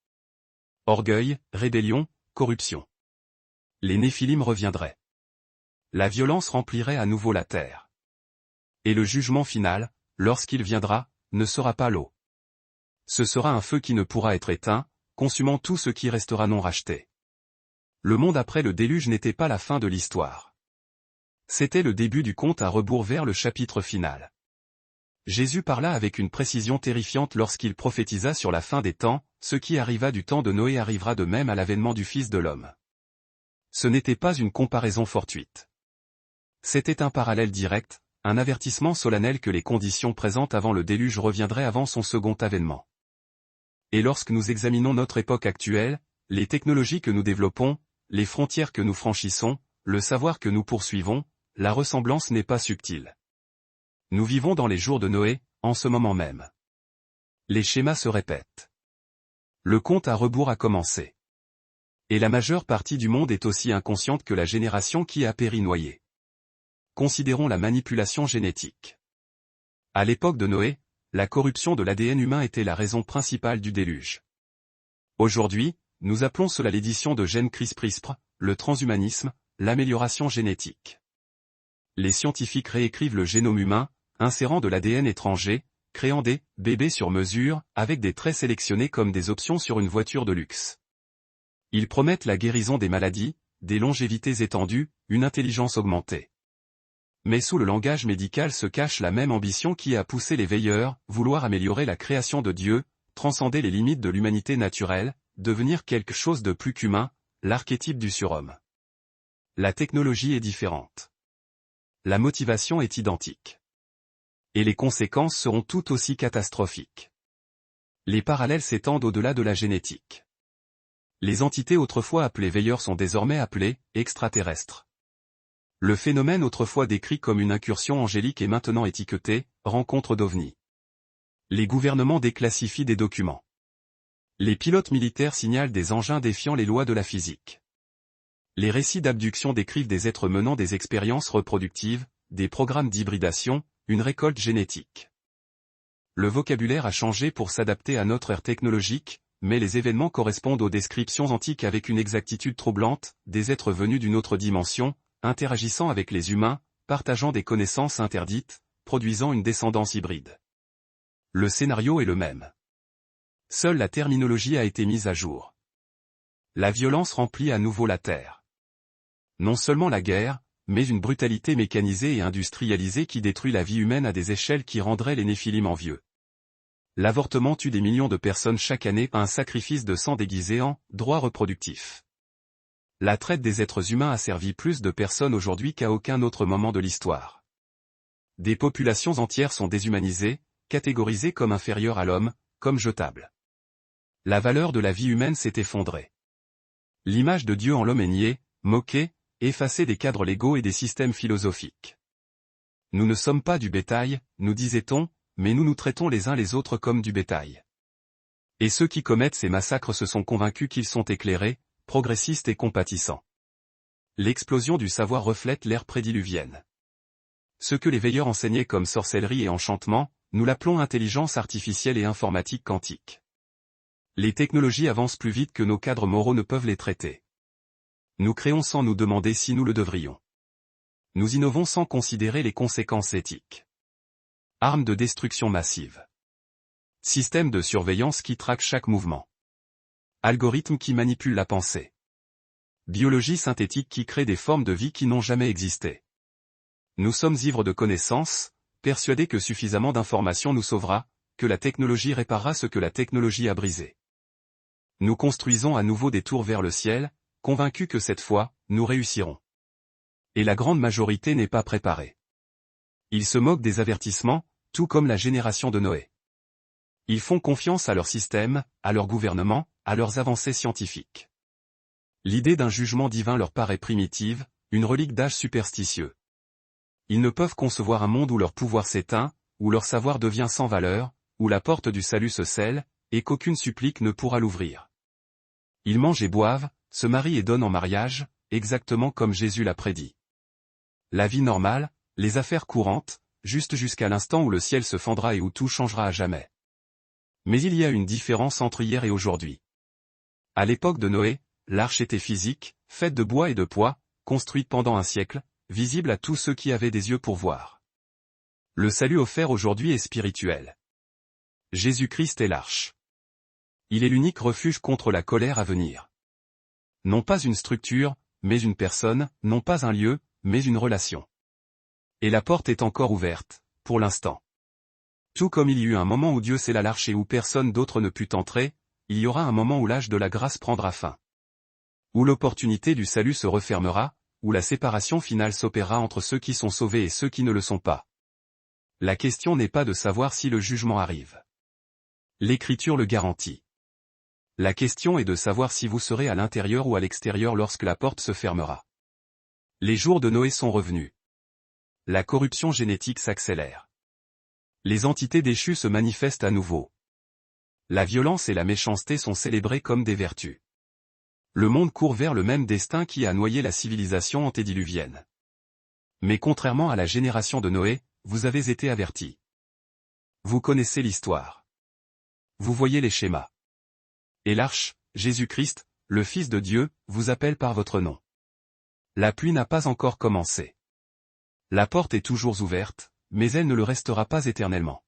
Orgueil, rébellion, corruption. Les Néphilim reviendraient. La violence remplirait à nouveau la terre. Et le jugement final, lorsqu'il viendra, ne sera pas l'eau. Ce sera un feu qui ne pourra être éteint, consumant tout ce qui restera non racheté. Le monde après le déluge n'était pas la fin de l'histoire. C'était le début du conte à rebours vers le chapitre final. Jésus parla avec une précision terrifiante lorsqu'il prophétisa sur la fin des temps, ce qui arriva du temps de Noé arrivera de même à l'avènement du Fils de l'homme. Ce n'était pas une comparaison fortuite. C'était un parallèle direct, un avertissement solennel que les conditions présentes avant le déluge reviendraient avant son second avènement. Et lorsque nous examinons notre époque actuelle, les technologies que nous développons, les frontières que nous franchissons, le savoir que nous poursuivons, la ressemblance n'est pas subtile. Nous vivons dans les jours de Noé, en ce moment même. Les schémas se répètent. Le compte à rebours a commencé. Et la majeure partie du monde est aussi inconsciente que la génération qui a péri noyée. Considérons la manipulation génétique. À l'époque de Noé, la corruption de l'ADN humain était la raison principale du déluge. Aujourd'hui, nous appelons cela l'édition de gènes CRISPR, le transhumanisme, l'amélioration génétique. Les scientifiques réécrivent le génome humain, insérant de l'ADN étranger, créant des « bébés sur mesure » avec des traits sélectionnés comme des options sur une voiture de luxe. Ils promettent la guérison des maladies, des longévités étendues, une intelligence augmentée. Mais sous le langage médical se cache la même ambition qui a poussé les veilleurs, vouloir améliorer la création de Dieu, transcender les limites de l'humanité naturelle, devenir quelque chose de plus qu'humain, l'archétype du surhomme. La technologie est différente. La motivation est identique. Et les conséquences seront tout aussi catastrophiques. Les parallèles s'étendent au-delà de la génétique. Les entités autrefois appelées veilleurs sont désormais appelées extraterrestres. Le phénomène autrefois décrit comme une incursion angélique est maintenant étiqueté rencontre d'ovnis. Les gouvernements déclassifient des documents. Les pilotes militaires signalent des engins défiant les lois de la physique. Les récits d'abduction décrivent des êtres menant des expériences reproductives, des programmes d'hybridation, une récolte génétique. Le vocabulaire a changé pour s'adapter à notre ère technologique, mais les événements correspondent aux descriptions antiques avec une exactitude troublante, des êtres venus d'une autre dimension, interagissant avec les humains, partageant des connaissances interdites, produisant une descendance hybride. Le scénario est le même. Seule la terminologie a été mise à jour. La violence remplit à nouveau la terre. Non seulement la guerre, mais une brutalité mécanisée et industrialisée qui détruit la vie humaine à des échelles qui rendraient les Néphilim envieux. L'avortement tue des millions de personnes chaque année à un sacrifice de sang déguisé en droit reproductif. La traite des êtres humains a servi plus de personnes aujourd'hui qu'à aucun autre moment de l'histoire. Des populations entières sont déshumanisées, catégorisées comme inférieures à l'homme, comme jetables. La valeur de la vie humaine s'est effondrée. L'image de Dieu en l'homme est niée, moquée, effacée des cadres légaux et des systèmes philosophiques. Nous ne sommes pas du bétail, nous disait-on, mais nous nous traitons les uns les autres comme du bétail. Et ceux qui commettent ces massacres se sont convaincus qu'ils sont éclairés, progressistes et compatissants. L'explosion du savoir reflète l'ère prédiluvienne. Ce que les veilleurs enseignaient comme sorcellerie et enchantement, nous l'appelons intelligence artificielle et informatique quantique. Les technologies avancent plus vite que nos cadres moraux ne peuvent les traiter. Nous créons sans nous demander si nous le devrions. Nous innovons sans considérer les conséquences éthiques. Armes de destruction massive. Système de surveillance qui traque chaque mouvement. Algorithmes qui manipulent la pensée. Biologie synthétique qui crée des formes de vie qui n'ont jamais existé. Nous sommes ivres de connaissances, persuadés que suffisamment d'informations nous sauvera, que la technologie réparera ce que la technologie a brisé. Nous construisons à nouveau des tours vers le ciel, convaincus que cette fois, nous réussirons. Et la grande majorité n'est pas préparée. Ils se moquent des avertissements, tout comme la génération de Noé. Ils font confiance à leur système, à leur gouvernement, à leurs avancées scientifiques. L'idée d'un jugement divin leur paraît primitive, une relique d'âge superstitieux. Ils ne peuvent concevoir un monde où leur pouvoir s'éteint, où leur savoir devient sans valeur, où la porte du salut se scelle, et qu'aucune supplique ne pourra l'ouvrir. Ils mangent et boivent, se marient et donnent en mariage, exactement comme Jésus l'a prédit. La vie normale, les affaires courantes, juste jusqu'à l'instant où le ciel se fendra et où tout changera à jamais. Mais il y a une différence entre hier et aujourd'hui. À l'époque de Noé, l'arche était physique, faite de bois et de poids, construite pendant un siècle, visible à tous ceux qui avaient des yeux pour voir. Le salut offert aujourd'hui est spirituel. Jésus-Christ est l'arche. Il est l'unique refuge contre la colère à venir. Non pas une structure, mais une personne, non pas un lieu, mais une relation. Et la porte est encore ouverte, pour l'instant. Tout comme il y eut un moment où Dieu scella l'arche et où personne d'autre ne put entrer, il y aura un moment où l'âge de la grâce prendra fin. Où l'opportunité du salut se refermera, où la séparation finale s'opérera entre ceux qui sont sauvés et ceux qui ne le sont pas. La question n'est pas de savoir si le jugement arrive. L'Écriture le garantit. La question est de savoir si vous serez à l'intérieur ou à l'extérieur lorsque la porte se fermera. Les jours de Noé sont revenus. La corruption génétique s'accélère. Les entités déchues se manifestent à nouveau. La violence et la méchanceté sont célébrées comme des vertus. Le monde court vers le même destin qui a noyé la civilisation antédiluvienne. Mais contrairement à la génération de Noé, vous avez été avertis. Vous connaissez l'histoire. Vous voyez les schémas. Et l'arche, Jésus-Christ, le Fils de Dieu, vous appelle par votre nom. La pluie n'a pas encore commencé. La porte est toujours ouverte, mais elle ne le restera pas éternellement.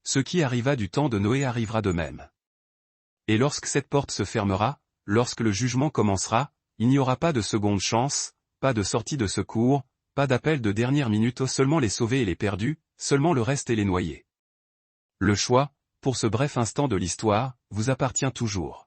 Ce qui arriva du temps de Noé arrivera de même. Et lorsque cette porte se fermera, lorsque le jugement commencera, il n'y aura pas de seconde chance, pas de sortie de secours, pas d'appel de dernière minute, seulement les sauvés et les perdus, seulement le reste et les noyés. Le choix, pour ce bref instant de l'histoire, vous appartient toujours.